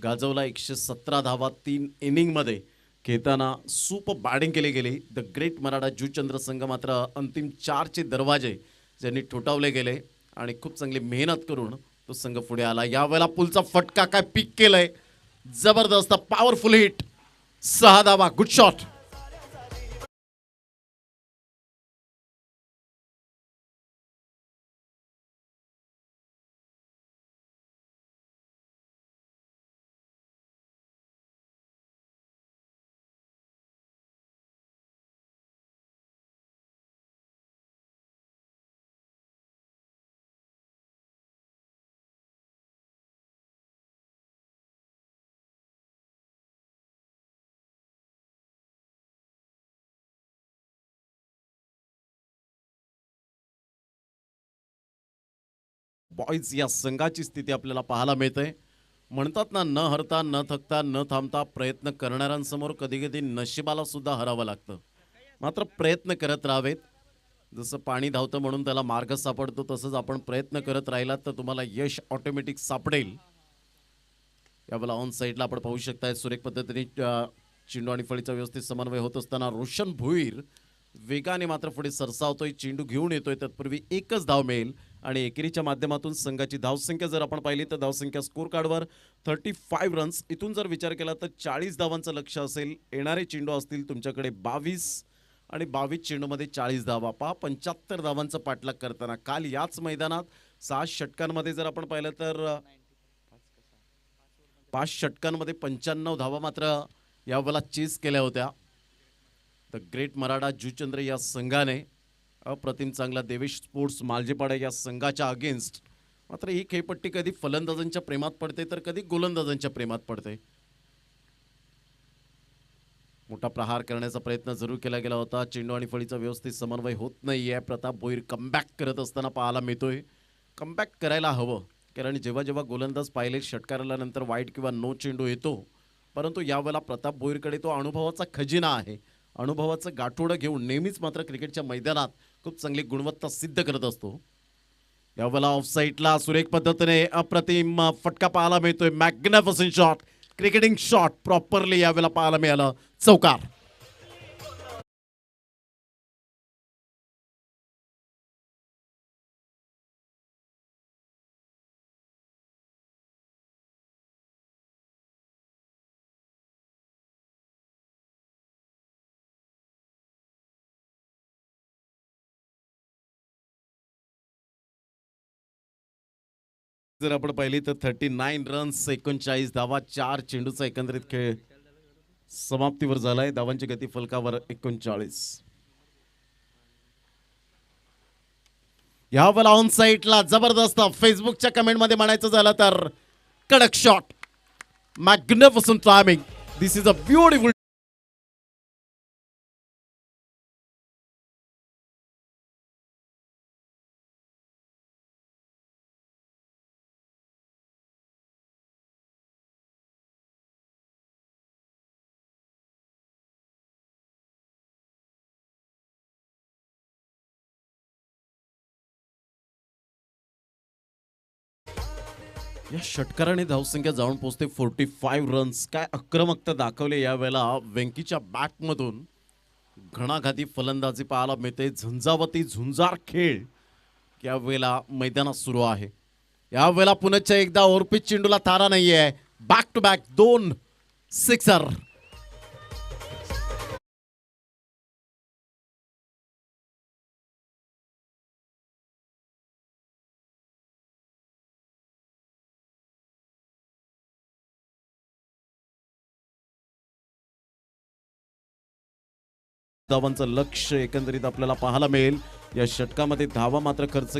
गाजवला. 117 धावा 3 इनिंगमध्ये खेळताना सुपर बॅटिंग केली गेली. द ग्रेट मराठा जुचंद्र संघ मात्र अंतिम 4चे दरवाजे ज्यांनी ठोठावले गेले आणि खूप चांगली मेहनत करून तो संघ पुढे आला. यावेळेला पुलचा फटका काय पिक केलाय, जबरदस्त पॉवरफुल हिट. 6 धावा, गुड शॉट. बॉईज या संघाची स्थिती आपल्याला पाहायला मिळते. म्हणतात ना, न हरता न थकता न थांबता प्रयत्न करणाऱ्यांसमोर कधी कधी नशिबाला सुद्धा हरावं लागतं. मात्र प्रयत्न करत राहावेत. जसं पाणी धावतं म्हणून त्याला मार्ग सापडतो, तसंच आपण प्रयत्न करत राहिलात तर तुम्हाला यश ऑटोमॅटिक सापडेल. यावेळेला ऑन साईडला आपण पाहू शकताय सुरेख पद्धतीने चेंडू आणि फळीचा व्यवस्थित समन्वय होत असताना रोशन भोईर वेगाने मात्र पुढे सरसावतोय. चेंडू घेऊन येतोय. तत्पूर्वी एकच धाव मिळेल आणि एकेरीच्या माध्यमातून संघाची धावसंख्या जर आपण पाहिली तर धावसंख्या स्कोर कार्डवर 35 रन्स. इथून जर विचार केला तर 40 धावांचं लक्ष असेल. येणारे चेंडू असतील तुमच्याकडे 22 आणि 22 चेंडूमध्ये 40 धावा. 75 धावांचं पाठलाग करताना काल याच मैदानात 6 षटकांमध्ये जर आपण पाहिलं तर 5 षटकांमध्ये 95 धावा मात्र यावेळेला चेस केल्या होत्या. द ग्रेट मराठा जुचंद्र या संघाने अप्रतिम चांगला देवेश स्पोर्ट्स मालजेपाडा या संघाच्या अगेन्स्ट मात्र ही खेळपट्टी कधी फलंदाजांच्या प्रेमात पडते तर कधी गोलंदाजांच्या प्रेमात पडते. मोठा प्रहार करण्याचा प्रयत्न जरूर केला गेला होता. चेंडू आणि फळीचा व्यवस्थित समन्वय होत नाहीये. प्रताप भोईर कमबॅक करत असताना पाहायला मिळतोय. कमबॅक करायला हवं, कारण जेव्हा जेव्हा गोलंदाज पाहिले षटकाराला नंतर वाईट किंवा नो चेंडू येतो, परंतु यावेळेला प्रताप भोईरकडे तो अनुभवाचा खजिना आहे. अनुभवाचं गाठोडं घेऊन नेहमीच मात्र क्रिकेटच्या मैदानात खूप चांगली गुणवत्ता सिद्ध करत असतो. यावेळेला ऑफ साईडला सुरेख पद्धतीने अप्रतिम फटका पाहायला मिळतोय. Magnificent shot, cricketing shot properly यावेळेला पाहायला मिळालं. चौकार. जर आपण पाहिली तर 39 रन्स, 39 धावा, 4 चेंडूचा एकंदरीत खेळ समाप्तीवर झालाय. धावांची गती फलकावर 39. यावेळेला ऑन साईडला जबरदस्त फेसबुकच्या कमेंट मध्ये म्हणायचं झालं तर कडक shot, magnificent timing. This is a beautiful. या षटकाराने धावसंख्या जाऊन पोहोचते 45 रन्स. काय आक्रमकता दाखवले यावेळेला वेंकीच्या बॅटमधून. घणाघाती फलंदाजी पाहायला मिळते. झंझावती झुंजार खेळ यावेळेला मैदानात सुरू आहे. यावेळेला पुन्हा एकदा ओरपीच चेंडूला थारा नाहीये. Back to back 2 sixer. धावांचं लक्ष एकंदरीत आपल्याला पाहायला मिळेल. या षटकामध्ये धावा मात्र खर्च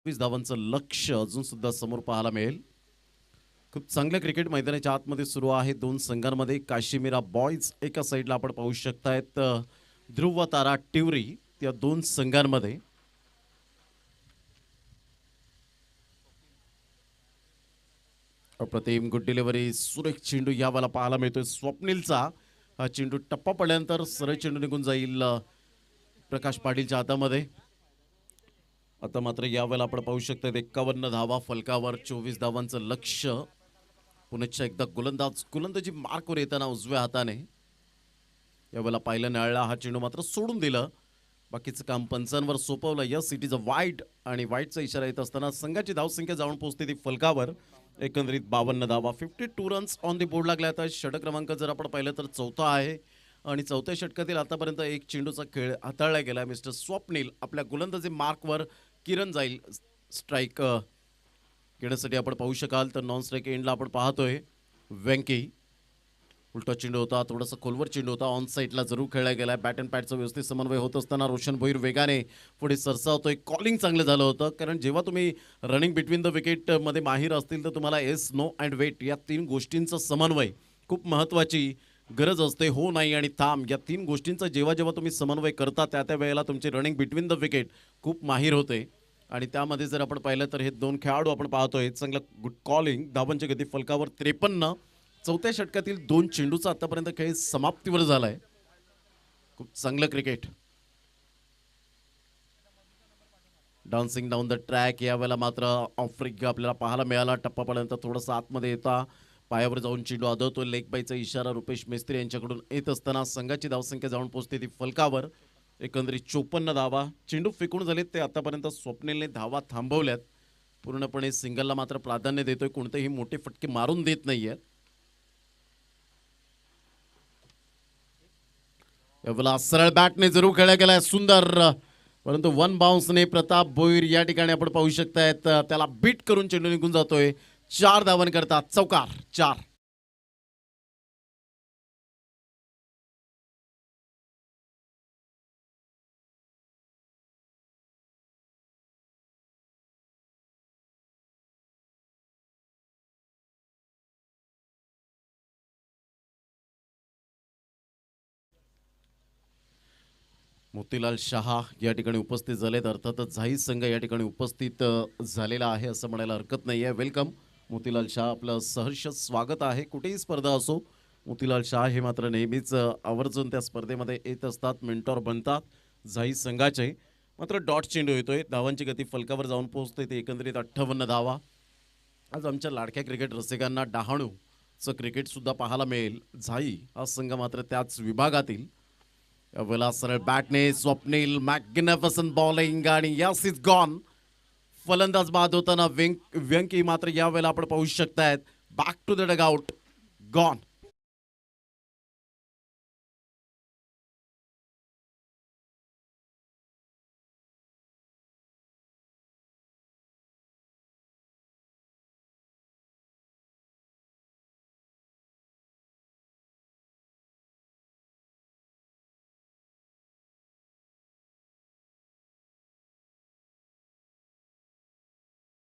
धावांचं लक्ष अजून सुद्धा समोर पाहायला मिळेल. खूप चांगल्या क्रिकेट मैदानाच्या आतमध्ये सुरू आहे. 2 संघांमध्ये काश्मीरा बॉयज एका साईडला आपण पाहू शकतायत, ध्रुव तारा टिवरी त्या 2 संघांमध्ये. अप्रतिम गुड डिलिव्हरी, सुरेख चेंडू यावेळेला पाहायला मिळतोय. स्वप्नीलचा हा चेंडू टप्पा पडल्यानंतर सरळ चेंडू निघून जाईल प्रकाश पाटीलच्या हातामध्ये. आता मात्र यावेळेला आपण पाहू शकता 51 धावा फलकावर, 24 धावांचं लक्ष. पुन्हा एकदा गोलंदाजी मार्कवर येताना उजव्या हाताने यावेळेला पाहिलं नाळला, हा चेंडू मात्र सोडून दिलं. बाकीचं काम पंचांवर सोपवलं. Yes, it is a wide, आणि वाईडचा इशारा येत असताना संघाची धावसंख्या जाऊन पोहोचते ती फलकावर. एकंदरीत 52 धावा, 52 रन्स ऑन दी बोर्ड लागल्या. आता षटक क्रमांक जर आपण पाहिलं तर 4था आहे, आणि 4थ्या षटकातील आतापर्यंत एक चेंडूचा खेळ हाताळला गेला. मिस्टर स्वप्नील आपल्या गोलंदाजी मार्कवर, किरण जाईल स्ट्राईक घेण्यासाठी आपण पाहू शकाल. तर नॉन स्ट्राईक एंडला आपण पाहतोय व्यंकी. उलटा चेंडू होता, थोडासा खोलवर चेंडू होता, ऑन साईडला जरूर खेळला गेला. बॅट अँड पॅडचा व्यवस्थित समन्वय होत असताना रोशन भोईर वेगाने पुढे सरसावतोय. कॉलिंग चांगलं झालं होतं, कारण जेव्हा तुम्ही रनिंग बिटवीन द विकेटमध्ये माहीर असतील तर तुम्हाला येस, नो अँड वेट या 3 गोष्टींचा समन्वय खूप महत्त्वाची गरज असते. हो, नाही आणि थांब या 3 गोष्टींचा जेव्हा जेव्हा तुम्ही समन्वय करता त्या वेळेला तुमची रनिंग बिटवीन द विकेट खूप माहीर होते. आणि त्यामध्ये जर आपण पाहिलं तर हे 2 खेळाडू आपण पाहतोय. चांगलं गुड कॉलिंग. धावांची गती फलकावर 53. 4थ्या षटकातील 2 चेंडूचा आतापर्यंत खेळ समाप्तीवर झालाय. खूप चांगलं cricket. Dancing down the track यावेळेला मात्र आफ्रिका आपल्याला पाहायला मिळाला. टप्पापर्यंत थोडासा आतमध्ये येता पायावर जाऊन चेंडू आदळतो. लेग बायचा इशारा रुपेश मिस्त्री यांच्याकडून येत असताना संघाची धावसंख्या जाऊन पोहोचते ती फलकावर. एकंदरीत 54 धावा. चेंडू फेकून झालेत ते आतापर्यंत स्वप्नीलने धावा थांबवल्यात. पूर्णपणे सिंगलला मात्र प्राधान्य देतोय, कोणतेही मोठे फटके मारून देत नाहीये. यावेळेला सरळ बॅटने जरूर खेळला गेलाय, सुंदर, परंतु 1 बाउन्सने प्रताप भोईर या ठिकाणी आपण पाहू शकतायत त्याला बीट करून चेंडू निघून जातोय. 4 धावांकरता चौकार. 4. मोतीलाल शहा या ठिकाणी उपस्थित झालेत. अर्थातच झाई संघ या ठिकाणी उपस्थित झालेला आहे असं म्हणायला हरकत नाही आहे. वेलकम मोतीलाल शहा, आपलं सहर्ष स्वागत आहे. कुठेही स्पर्धा असो, मोतीलाल शहा हे मात्र नेहमीच आवर्जून त्या स्पर्धेमध्ये येत असतात, मेंटॉर बनतात झाई संघाचे. मात्र डॉट चेंडू येतोय. धावांची गती फलकावर जाऊन पोहोचते ते एकंदरीत 58 धावा. आज आमच्या लाडक्या क्रिकेट रसिकांना डहाणूचं क्रिकेटसुद्धा पाहायला मिळेल. झाई हा संघ मात्र त्याच विभागातील. यावेळेला सरळ बॅटने स्वप्नील, मॅग्निफिसंट बॉलिंग, आणि यस इज गॉन. फलंदाज बाद होताना व्यंकी मात्र यावेळेला आपण पाहू शकतायत back to the dugout, gone.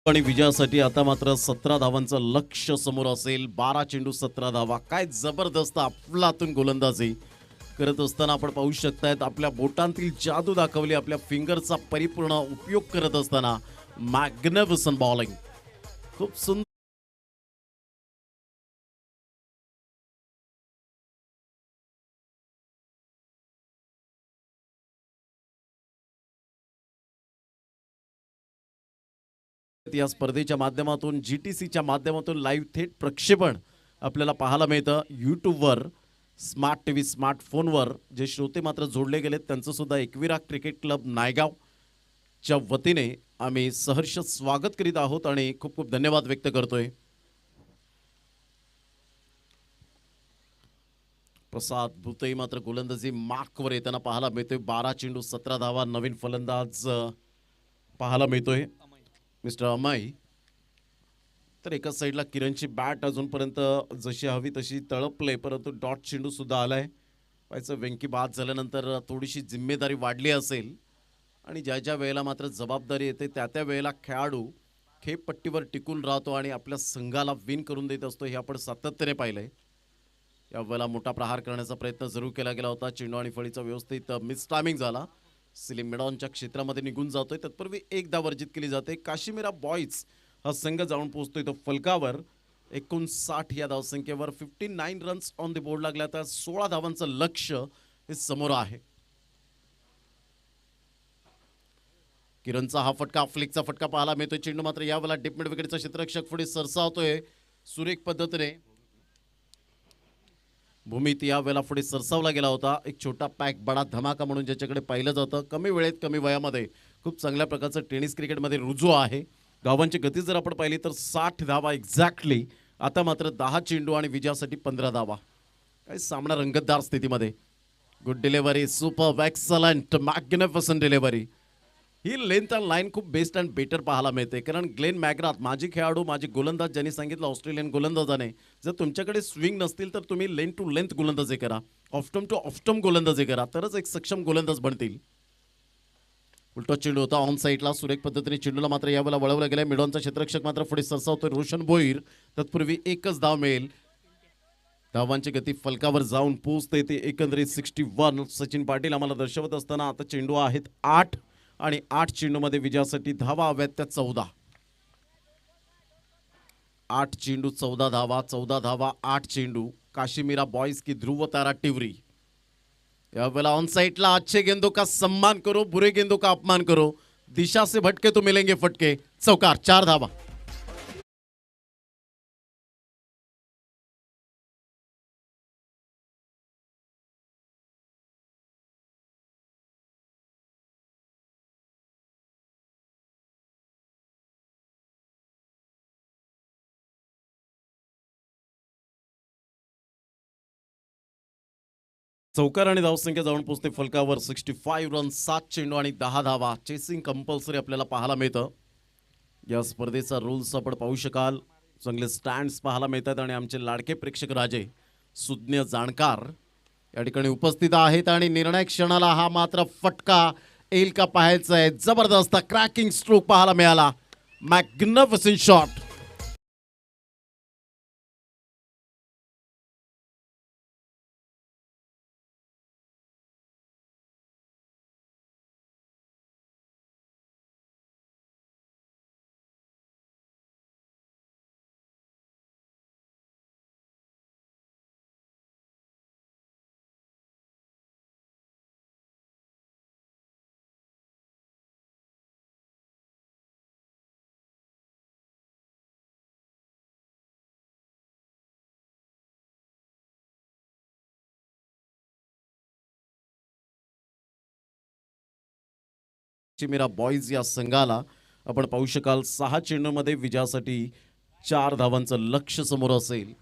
आणि विजयासाठी आता मात्र 17 धावांचं लक्ष समोर असेल. 12 चेंडू 17 धावा. काय जबरदस्त अफलातून गोलंदाजी करत असताना आपण पाहू शकतायत. आपल्या बोटांतील जादू दाखवली, आपल्या फिंगरचा परिपूर्ण उपयोग करत असताना मॅग्निफिसंट बॉलिंग. खूप सुंदर. या स्पर्धेच्या माध्यमातून GTCच्या माध्यमातून लाईव्ह थेट प्रक्षेपण आपल्याला पाहायला मिळतं यूट्यूबवर, स्मार्ट TV, स्मार्टफोनवर. जे श्रोते मात्र जोडले गेलेत त्यांचं सुद्धा एकविरा क्रिकेट क्लब नायगावच्या वतीने आम्ही सहर्ष स्वागत करीत आहोत आणि खूप खूप धन्यवाद व्यक्त करतोय. प्रसाद भुतई मात्र गोलंदाजी मार्कवर येताना पाहायला मिळतोय. 12 चेंडू 17 धावा. नवीन फलंदाज पाहायला मिळतोय मिस्टर अमाई. तर एका साईडला किरणची बॅट अजूनपर्यंत जशी हवी तशी तळपले, परंतु डॉट चेंडू सुद्धा आलाय. पाहायचं व्यंकी बाद झाल्यानंतर थोडीशी जिम्मेदारी वाढली असेल, आणि ज्या ज्या वेळेला मात्र जबाबदारी येते त्या वेळेला खेळाडू खेळपट्टीवर टिकून राहतो आणि आपल्या संघाला विन करून देत असतो. हे आपण सातत्याने पाहिलंय. यावेळेला मोठा प्रहार करण्याचा प्रयत्न जरूर केला गेला होता. चेंडू आणि फळीचा व्यवस्थित मिस टायमिंग झाला. सिलिम मेडॉनच्या क्षेत्रामध्ये निघून जातोय. तत्पूर्वी 1 धाव वर्जित केली जाते. काश्मीरा बॉयज हा संघ जाऊन पोहोचतोय तो फलकावर. 59 या धावसंख्येवर 59 रन्स ऑन द बोर्ड लागल्या. तर 16 धावांचं लक्ष हे समोर आहे. किरणचा हा फटका, फ्लिकचा फटका पाहायला मिळतोय. चेंडू मात्र यावेळेला डीप मिड विकेटचा क्षेत्ररक्षक पुढे सरसावतोय सुरेख पद्धतीने. भूमीत यावेळेला पुढे सरसावला गेला होता. एक छोटा पॅक बडा धमाका म्हणून ज्याच्याकडे पाहिलं जातं. कमी वेळेत कमी वयामध्ये खूप चांगल्या प्रकारचं टेनिस क्रिकेटमध्ये रुजू आहे. धावांची गती जर आपण पाहिली तर 60 धावा एक्झॅक्टली. आता मात्र 10 चेंडू आणि विजयासाठी 15 धावा. काही सामना रंगतदार स्थितीमध्ये. Good delivery, super, excellent, magnificent delivery. He length and line खूप बेस्ट अँड बेटर पाहायला मिळते. कारण ग्लेन मॅग्राथ माझी खेळाडू, माझे गोलंदाज ज्यांनी सांगितलं ऑस्ट्रेलियन गोलंदाजाने, जर तुमच्याकडे स्विंग नसतील तर तुम्ही लेंथ टू लेंथ गोलंदाजी करा, ऑफ्टम टू ऑफ्टम गोलंदाजी करा, तरच एक सक्षम गोलंदाज बनतील. उलटा चेंडू होता ऑन साईडला. सुरेख पद्धतीने चेंडूला मात्र यावेळेला वळवला गेला. मिडॉनचा क्षेत्ररक्षक मात्र पुढे सरसावतोय रोशन भोईर. तत्पूर्वी एकच धाव मिळेल. धावांची गती फलकावर जाऊन पोहोचते ते एकंदरीत 61. सचिन पाटील आम्हाला दर्शवत असताना आता चेंडू आहेत 8 आणि 8 चेंडूमध्ये विजयासाठी धावा हव्यात त्या 14. 8 चेंडू 14 धावा, 14 धावा 8 चेंडू. काश्मीरा बॉयज की ध्रुव तारा टिवरी. यावेळेला ऑन साइडला अच्छे गेंदों का सम्मान करो, बुरे गेंदों का अपमान करो, दिशा से भटके तो मिलेंगे फटके. चौकार, 4 धावा. चौकार आणि धावसंख्या जाऊन पोहोचते फलकावर. 65 रन, 7 चेंडू आणि 10 धावा. चेसिंग कंपल्सरी आपल्याला पाहायला मिळतं. या स्पर्धेचा रूल्स आपण पाहू शकाल. चांगले स्टँड्स पाहायला मिळतात आणि आमचे लाडके प्रेक्षक राजे सुज्ञ जाणकार या ठिकाणी उपस्थित आहेत. आणि निर्णायक क्षणाला हा मात्र फटका येईल का पाहायचं आहे. जबरदस्त क्रॅकिंग स्ट्रोक पाहायला मिळाला. Magnificent shot. चिमिरा बॉयज या संघाला आपण पाहू शकाल 6 चेंडूमध्ये विजयासाठी 4 धावांचं लक्ष्य समोर असेल.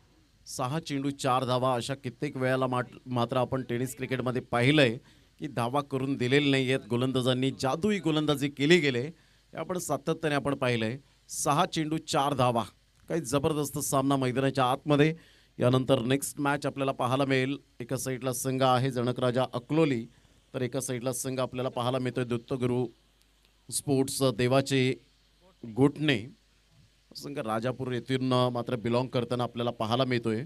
6 चेंडू 4 धावा अशा कित्येक वेळेला मात्र आपण टेनिस क्रिकेटमध्ये पाहिलंय की धावा करून दिलेल्या नाही आहेत. गोलंदाजांनी जादुई गोलंदाजी केली गेले हे आपण सातत्याने आपण पाहिलंय. 6 चेंडू 4 धावा. काही जबरदस्त सामना मैदानाच्या आतमध्ये. यानंतर नेक्स्ट मॅच आपल्याला पाहायला मिळेल. एका साईडला संघ आहे जनकराजा अकलोली, तर एका साईडला संघ आपल्याला पाहायला मिळतोय दत्तगुरू स्पोर्ट्स देवाचे गोटणे. संघ राजापूर येथून मात्र बिलॉंग करताना आपल्याला पाहायला मिळतोय.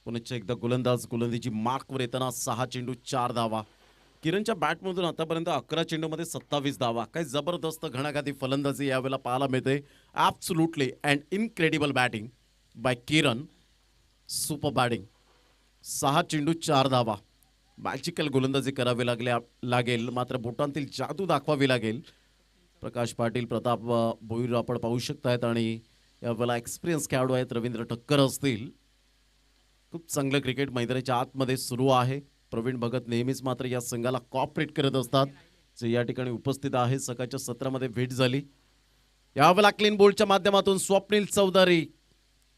पुन्हा एकदा गोलंदाजी मार्कवर येताना 6 चेंडू 4 धावा. किरणच्या बॅटमधून आतापर्यंत 11 चेंडूमध्ये 27 धावा. काही जबरदस्त घणाघाती फलंदाजी यावेळेला पाहायला मिळते. Absolutely and incredible batting by Kiran. Super batting. 6 चेंडू 4 धावा. मॅजिकल गोलंदाजी करावी लागेल मात्र बोटांतील जादू दाखवावी लागेल. प्रकाश पाटील, प्रताप भोईर आपण पाहू शकतायत आणि यावेळेला एक्सपिरियन्स खेळाडू आहेत. रवींद्र ठक्कर असतील. खूप चांगलं क्रिकेट मैदानाच्या आतमध्ये सुरू आहे. प्रवीण भगत नेहमीच मात्र या संघाला कॉपरेट करत असतात. जे या ठिकाणी उपस्थित आहे. सकाळच्या सत्रामध्ये भेट झाली. यावेळेला क्लीन बोल्डच्या माध्यमातून स्वप्नील चौधरी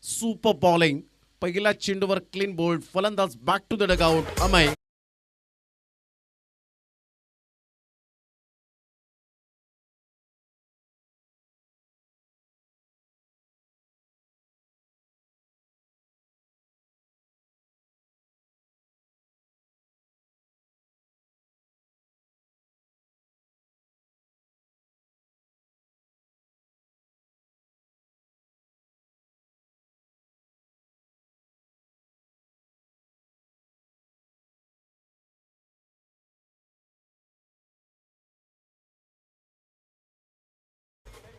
सुपर बॉलिंग. पहिल्या चेंडूवर क्लीन बोल्ड. फलंदाज back to the dugout. Amay.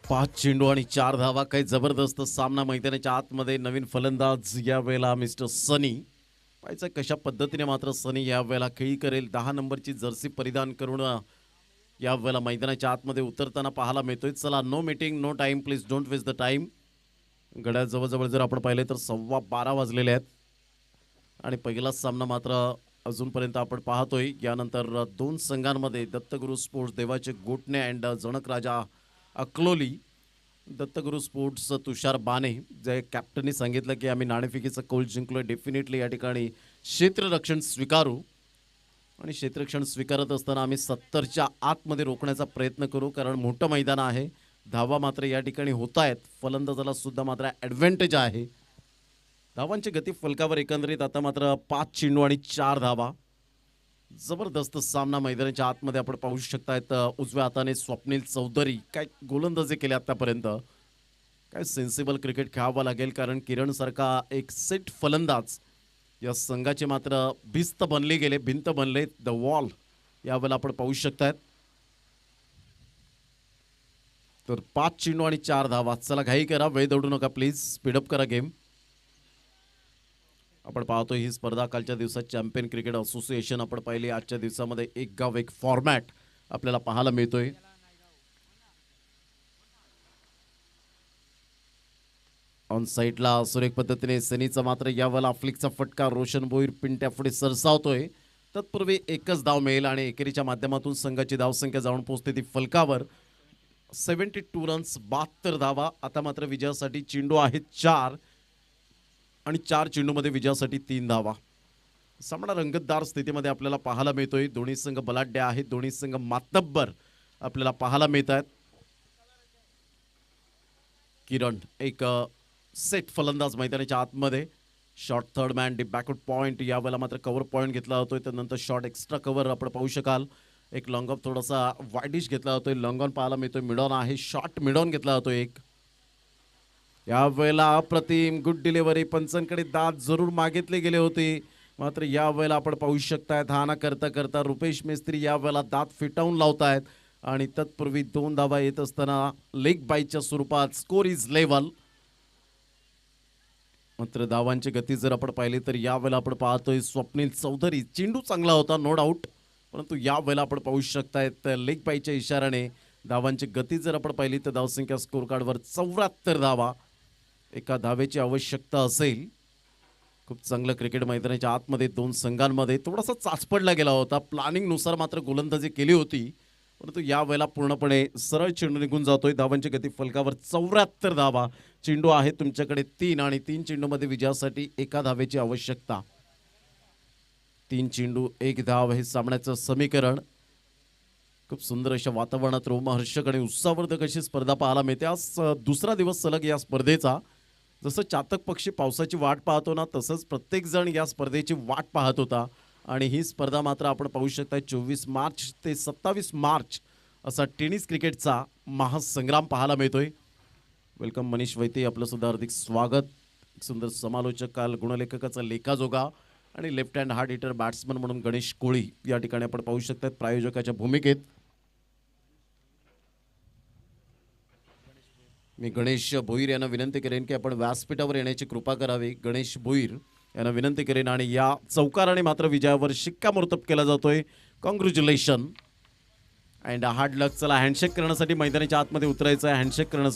पाच चेंडू आणि 4 धावा. काही जबरदस्त सामना मैदानाच्या आतमध्ये. नवीन फलंदाज यावेळेला मिस्टर सनी. पाहायचं कशा पद्धतीने मात्र सनी यावेळेला खेळी करेल. 10 नंबरची जर्सी परिधान करून यावेळेला मैदानाच्या आतमध्ये उतरताना पाहायला मिळतोय. चला, no meeting no time, please don't waste the time. घड्याळ जवळजवळ जर आपण पाहिले तर 12:15 वाजलेले आहेत आणि पहिलाच सामना मात्र अजूनपर्यंत आपण पाहतोय. यानंतर दोन संघांमध्ये Dattaguru sports Devache Gotane and Janak Raja Akloli. Dattaguru sports Tushar Bane जे कॅप्टननी सांगितलं की आम्ही नाणेफेकीचा कौल जिंकलोय, डेफिनेटली या ठिकाणी क्षेत्ररक्षण स्वीकारू आणि क्षेत्ररक्षण स्वीकारत असताना आम्ही 70च्या आतमध्ये रोखण्याचा प्रयत्न करू, कारण मोठं मैदान आहे. धावा मात्र या ठिकाणी होत आहेत. फलंदाजाला सुद्धा मात्र ॲडव्हान्टेज आहे. धावांची गती फलकावर एकंदरीत आता मात्र 5 चेंडू आणि 4 धावा. जबरदस्त सामना मैदानाच्या आतमध्ये आपण पाहू शकतायत. उजव्या हाताने स्वप्नील चौधरी काय गोलंदाजी केले आतापर्यंत. काय सेन्सिबल क्रिकेट खेळावं लागेल, कारण किरण सारखा एक सेट फलंदाज या संघाचे मात्र भिंत बनले द वॉल यावेळेला आपण पाहू शकतायत. तर 5 चेंडू आणि 4 धावा. चला, घाई करा, वेळ दौडू नका प्लीज, स्पीडअप करा गेम. आपण पाहतो ही स्पर्धा कालच्या दिवसात चॅम्पियन क्रिकेट असोसिएशन आपण पाहिली. आजच्या दिवसामध्ये एक गाव एक फॉर्मॅट आपल्याला पाहायला मिळतोय. ऑन साईडला सुरेख पद्धतीने सनीचा मात्र यावेळेला फ्लिकचा फटका रोशन भोईर पिंट्या पुढे सरसावतोय. तत्पूर्वी एकच धाव मिळेल आणि एकेरीच्या माध्यमातून संघाची धावसंख्या जाऊन पोहोचते ती फलकावर. 72 रन्स, 72 धावा. आता मात्र विजयासाठी चेंडू आहेत 4 आणि 4 चेंडूमध्ये विजयासाठी 3 धावा. सामना रंगतदार स्थितीमध्ये आपल्याला पाहायला मिळतोय. दोन्ही संघ बलाढ्य आहेत, दोन्ही संघ मातब्बर आपल्याला पाहायला मिळत आहेत. किरण एक सेट फलंदाज मैदानाच्या आतमध्ये. Short third man deep backward point. यावेळेला मात्र कव्हर पॉईंट घेतला जातोय. त्यानंतर शॉर्ट एक्स्ट्रा कव्हर आपण पाहू शकाल. एक लॉंग ऑफ थोडासा वाईडिश घेतला जातोय. लॉंग ऑन पाहायला मिळतोय. मिड ऑन आहे, शॉर्ट मिड ऑन घेतला जातोय एक. यावेळेला अप्रतिम गुड डिलिव्हरी. पंचांकडे दाद जरूर मागितले गेले होते, मात्र यावेळेला आपण पाहू शकतायत हा ना करता करता रुपेश मिस्त्री यावेळेला दात फिटावून लावतायत आणि तत्पूर्वी 2 धावा येत असताना लेग बाईच्या स्वरूपात स्कोर इज लेवल. मात्र धावांची गती जर आपण पाहिली तर यावेळेला आपण पाहतोय स्वप्नील चौधरी. चेंडू चांगला होता नो डाऊट, परंतु यावेळेला आपण पाहू शकतायत लेग बाईच्या इशाऱ्याने धावांची गती जर आपण पाहिली तर धावसंख्या स्कोर कार्डवर 74 धावा. एका धावेची आवश्यकता असेल. खूप चांगलं क्रिकेट मैदानाच्या आतमध्ये दोन संघांमध्ये थोडासा चाचपडला गेला होता. प्लॅनिंगनुसार मात्र गोलंदाजी केली होती, परंतु यावेळेला पूर्णपणे सरळ चेंडू निघून जातोय. धावांची गती फलकावर 74 धावा. चेंडू आहे तुमच्याकडे 3 आणि 3 चेंडूमध्ये विजयासाठी एका धावेची आवश्यकता. 3 चेंडू 1 धाव हे सामन्याचं समीकरण. खूप सुंदर अशा वातावरणात रोमहर्षक आणि उत्साहवर्धक अशी स्पर्धा पाहायला मिळते. आज दुसरा दिवस सलग या स्पर्धेचा. जसं चातक पक्षी पावसाची वाट पाहतो ना, तसंच प्रत्येकजण या स्पर्धेची वाट पाहत होता आणि ही स्पर्धा मात्र आपण पाहू शकता 24 मार्च ते 27 मार्च असा टेनिस क्रिकेटचा महासंग्राम पाहायला मिळतोय. वेलकम मनीष वैते, आपलं सुद्धा हार्दिक स्वागत. सुंदर समालोचक, काल गुणलेखकाचा लेखाजोगा आणि left hand hard hitter batsman म्हणून गणेश कोळी या ठिकाणी आपण पाहू शकतात प्रायोजकाच्या भूमिकेत. मी गणेश भोईर यांना विनंती करेन की आपण व्यासपीठावर येण्याची कृपा करावी. गणेश भोईर यांना विनंती करेन आणि या चौकाराने मात्र विजयावर शिक्कामोर्तब केला जातोय. कॉंग्रॅच्युलेशन अँड हार्ड लक. चला, हँडशेक करण्यासाठी मैदानाच्या आतमध्ये उतरायचं आहे. हँडशेक करणं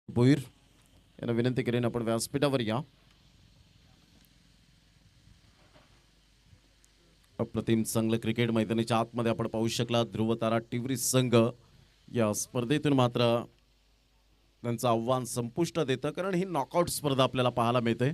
भोईर यांना विनंती करेन आपण व्यासपीठावर या. अप्रतिम चांगलं क्रिकेट मैदानाच्या आतमध्ये आपण पाहू शकला. ध्रुवतारा टिवरी संघ या स्पर्धेतून मात्र त्यांचं आव्हान संपुष्टात येतं, कारण ही नॉकआउट स्पर्धा आपल्याला पाहायला मिळते.